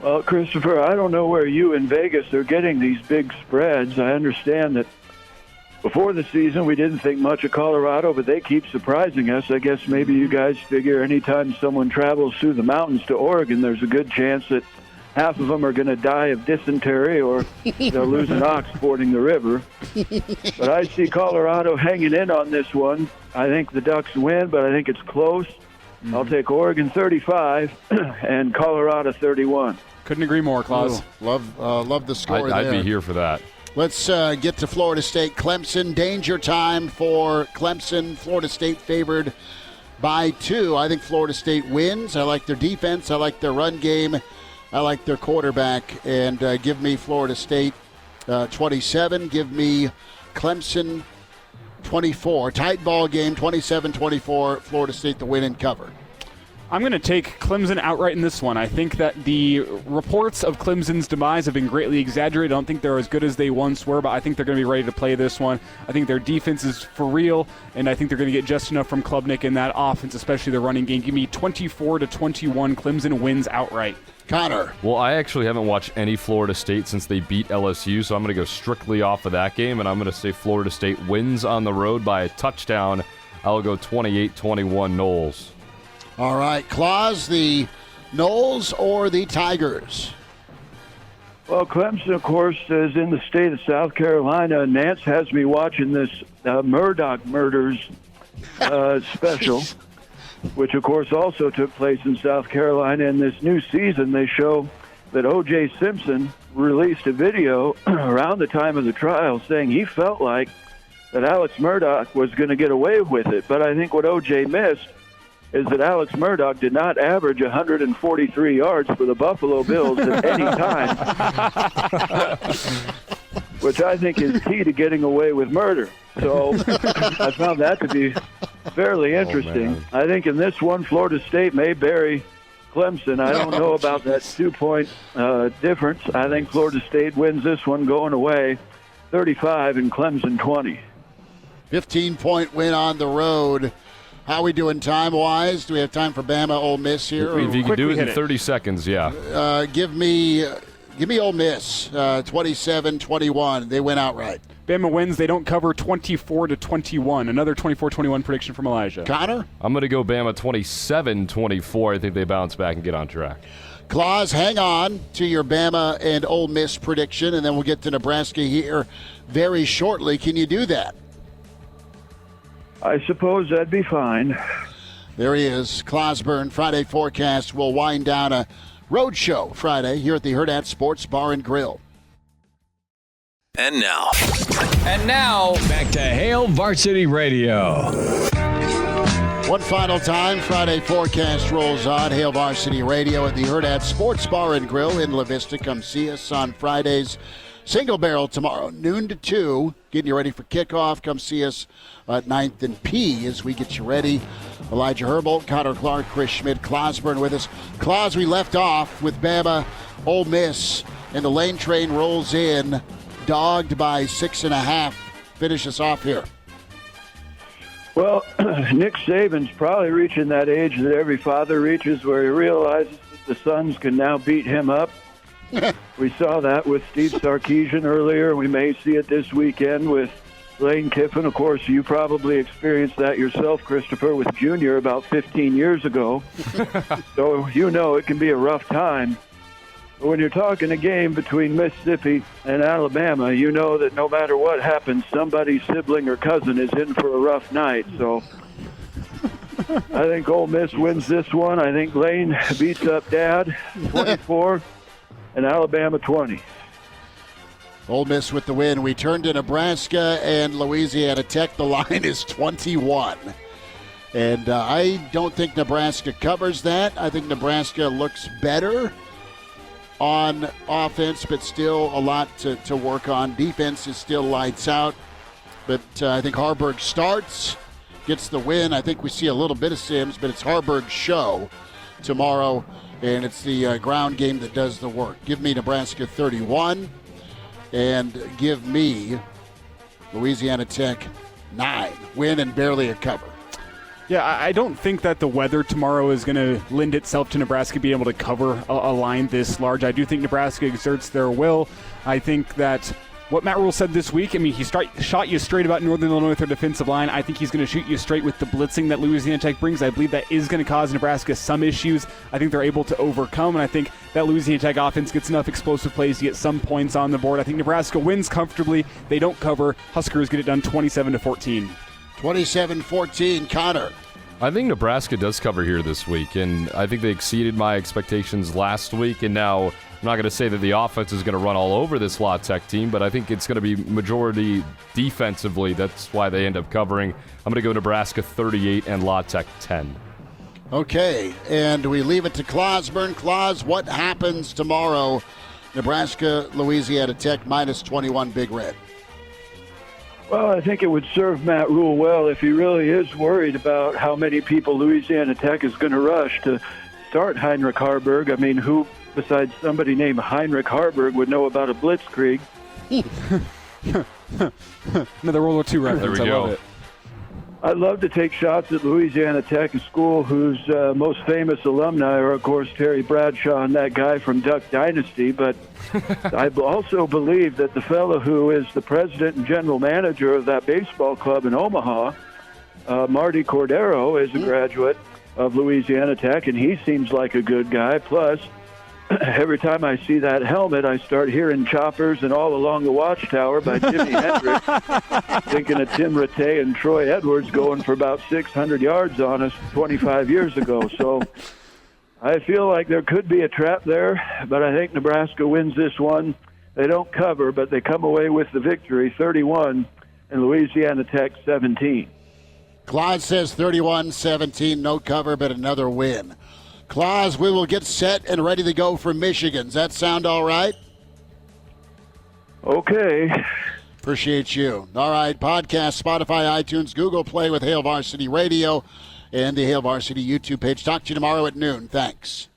Well, Christopher, I don't know where you in Vegas are getting these big spreads. I understand that before the season we didn't think much of Colorado, but they keep surprising us. I guess maybe you guys figure anytime someone travels through the mountains to Oregon, there's a good chance that half of them are going to die of dysentery or they'll lose an ox fording the river. But I see Colorado hanging in on this one. I think the Ducks win, but I think it's close. Mm-hmm. I'll take Oregon 35 and Colorado 31. Couldn't agree more, Claus. Love the score there. I'd be here for that. Let's get to Florida State. Clemson, danger time for Clemson. Florida State favored by 2. I think Florida State wins. I like their defense. I like their run game. I like their quarterback. And give me Florida State 27. Give me Clemson 24. Tight ball game, 27-24. Florida State the win and cover. I'm going to take Clemson outright in this one. I think that the reports of Clemson's demise have been greatly exaggerated. I don't think they're as good as they once were, but I think they're going to be ready to play this one. I think their defense is for real, and I think they're going to get just enough from Klubnik in that offense, especially the running game. Give me 24-21. Clemson wins outright. Connor. Well, I actually haven't watched any Florida State since they beat LSU, so I'm going to go strictly off of that game, and I'm going to say Florida State wins on the road by a touchdown. I'll go 28-21 Noles. All right, Claus, the Noles or the Tigers? Well, Clemson, of course, is in the state of South Carolina. Nance has me watching this Murdoch Murders special, which, of course, also took place in South Carolina. In this new season, they show that O.J. Simpson released a video around the time of the trial saying he felt like that Alex Murdoch was going to get away with it. But I think what O.J. missed is that Alex Murdoch did not average 143 yards for the Buffalo Bills at any time, which I think is key to getting away with murder. So I found that to be fairly interesting. I think in this one, Florida State may bury Clemson. I don't know about that 2-point difference. I think Florida State wins this one going away 35 and Clemson 20. 15-point win on the road. How are we doing time-wise? Do we have time for Bama Ole Miss here? If you can do it in 30 seconds, yeah. Give me Ole Miss, 27-21. They win outright. Bama wins. They don't cover 24-21. Another 24-21 prediction from Elijah. Connor? I'm going to go Bama 27-24. I think they bounce back and get on track. Claus, hang on to your Bama and Ole Miss prediction, and then we'll get to Nebraska here very shortly. Can you do that? I suppose that'd be fine. There he is. Clauseborne Friday forecast will wind down a road show Friday here at the Hurrdat Sports Bar and Grill. And now, back to Hail Varsity Radio. One final time, Friday forecast rolls on. Hail Varsity Radio at the Hurrdat Sports Bar and Grill in La Vista. Come see us on Fridays. Single barrel tomorrow, noon to 2. Getting you ready for kickoff. Come see us at 9th and P as we get you ready. Elijah Herbel, Connor Clark, Chris Schmidt, Clauseborne with us. Claus, we left off with Bama, Ole Miss, and the lane train rolls in, dogged by 6.5. Finish us off here. Well, Nick Saban's probably reaching that age that every father reaches where he realizes that the sons can now beat him up. We saw that with Steve Sarkisian earlier. We may see it this weekend with Lane Kiffin. Of course, you probably experienced that yourself, Christopher, with Junior about 15 years ago. So you know it can be a rough time. But when you're talking a game between Mississippi and Alabama, you know that no matter what happens, somebody's sibling or cousin is in for a rough night. So I think Ole Miss wins this one. I think Lane beats up Dad 24 and Alabama 20. Ole Miss with the win. We turn to Nebraska and Louisiana Tech. The line is 21. And I don't think Nebraska covers that. I think Nebraska looks better on offense, but still a lot to work on. Defense is still lights out. But I think Harburg starts, gets the win. I think we see a little bit of Sims, but it's Harburg's show tomorrow. And it's the ground game that does the work. Give me Nebraska 31, and give me Louisiana Tech 9. Win and barely a cover. Yeah, I don't think that the weather tomorrow is going to lend itself to Nebraska being able to cover a line this large. I do think Nebraska exerts their will. I think that what Matt Rule said this week, I mean, he shot you straight about Northern Illinois with their defensive line. I think he's going to shoot you straight with the blitzing that Louisiana Tech brings. I believe that is going to cause Nebraska some issues. I think they're able to overcome, and I think that Louisiana Tech offense gets enough explosive plays to get some points on the board. I think Nebraska wins comfortably. They don't cover. Huskers get it done 27-14. 27-14, Connor. I think Nebraska does cover here this week, and I think they exceeded my expectations last week, and now I'm not going to say that the offense is going to run all over this La Tech team, but I think it's going to be majority defensively. That's why they end up covering. I'm going to go Nebraska 38 and La Tech 10. Okay, and we leave it to Clauseborne. Claus, what happens tomorrow? Nebraska, Louisiana Tech, minus 21, Big Red. Well, I think it would serve Matt Rule well if he really is worried about how many people Louisiana Tech is going to rush to start Heinrich Harburg. I mean, who besides somebody named Heinrich Harburg would know about a blitzkrieg? Another World War II reference. There we I go. love it. I'd love to take shots at Louisiana Tech, a school whose most famous alumni are, of course, Terry Bradshaw and that guy from Duck Dynasty. But I also believe that the fellow who is the president and general manager of that baseball club in Omaha, Marty Cordero, is a graduate of Louisiana Tech, and he seems like a good guy. Plus, every time I see that helmet, I start hearing choppers and All Along the Watchtower by Jimi Hendrix, thinking of Tim Rattay and Troy Edwards going for about 600 yards on us 25 years ago. So I feel like there could be a trap there, but I think Nebraska wins this one. They don't cover, but they come away with the victory, 31, and Louisiana Tech 17. Claus says 31-17, no cover, but another win. Claus, we will get set and ready to go for Michigan. Does that sound all right? Okay. Appreciate you. All right, podcast, Spotify, iTunes, Google Play with Hail Varsity Radio and the Hail Varsity YouTube page. Talk to you tomorrow at noon. Thanks.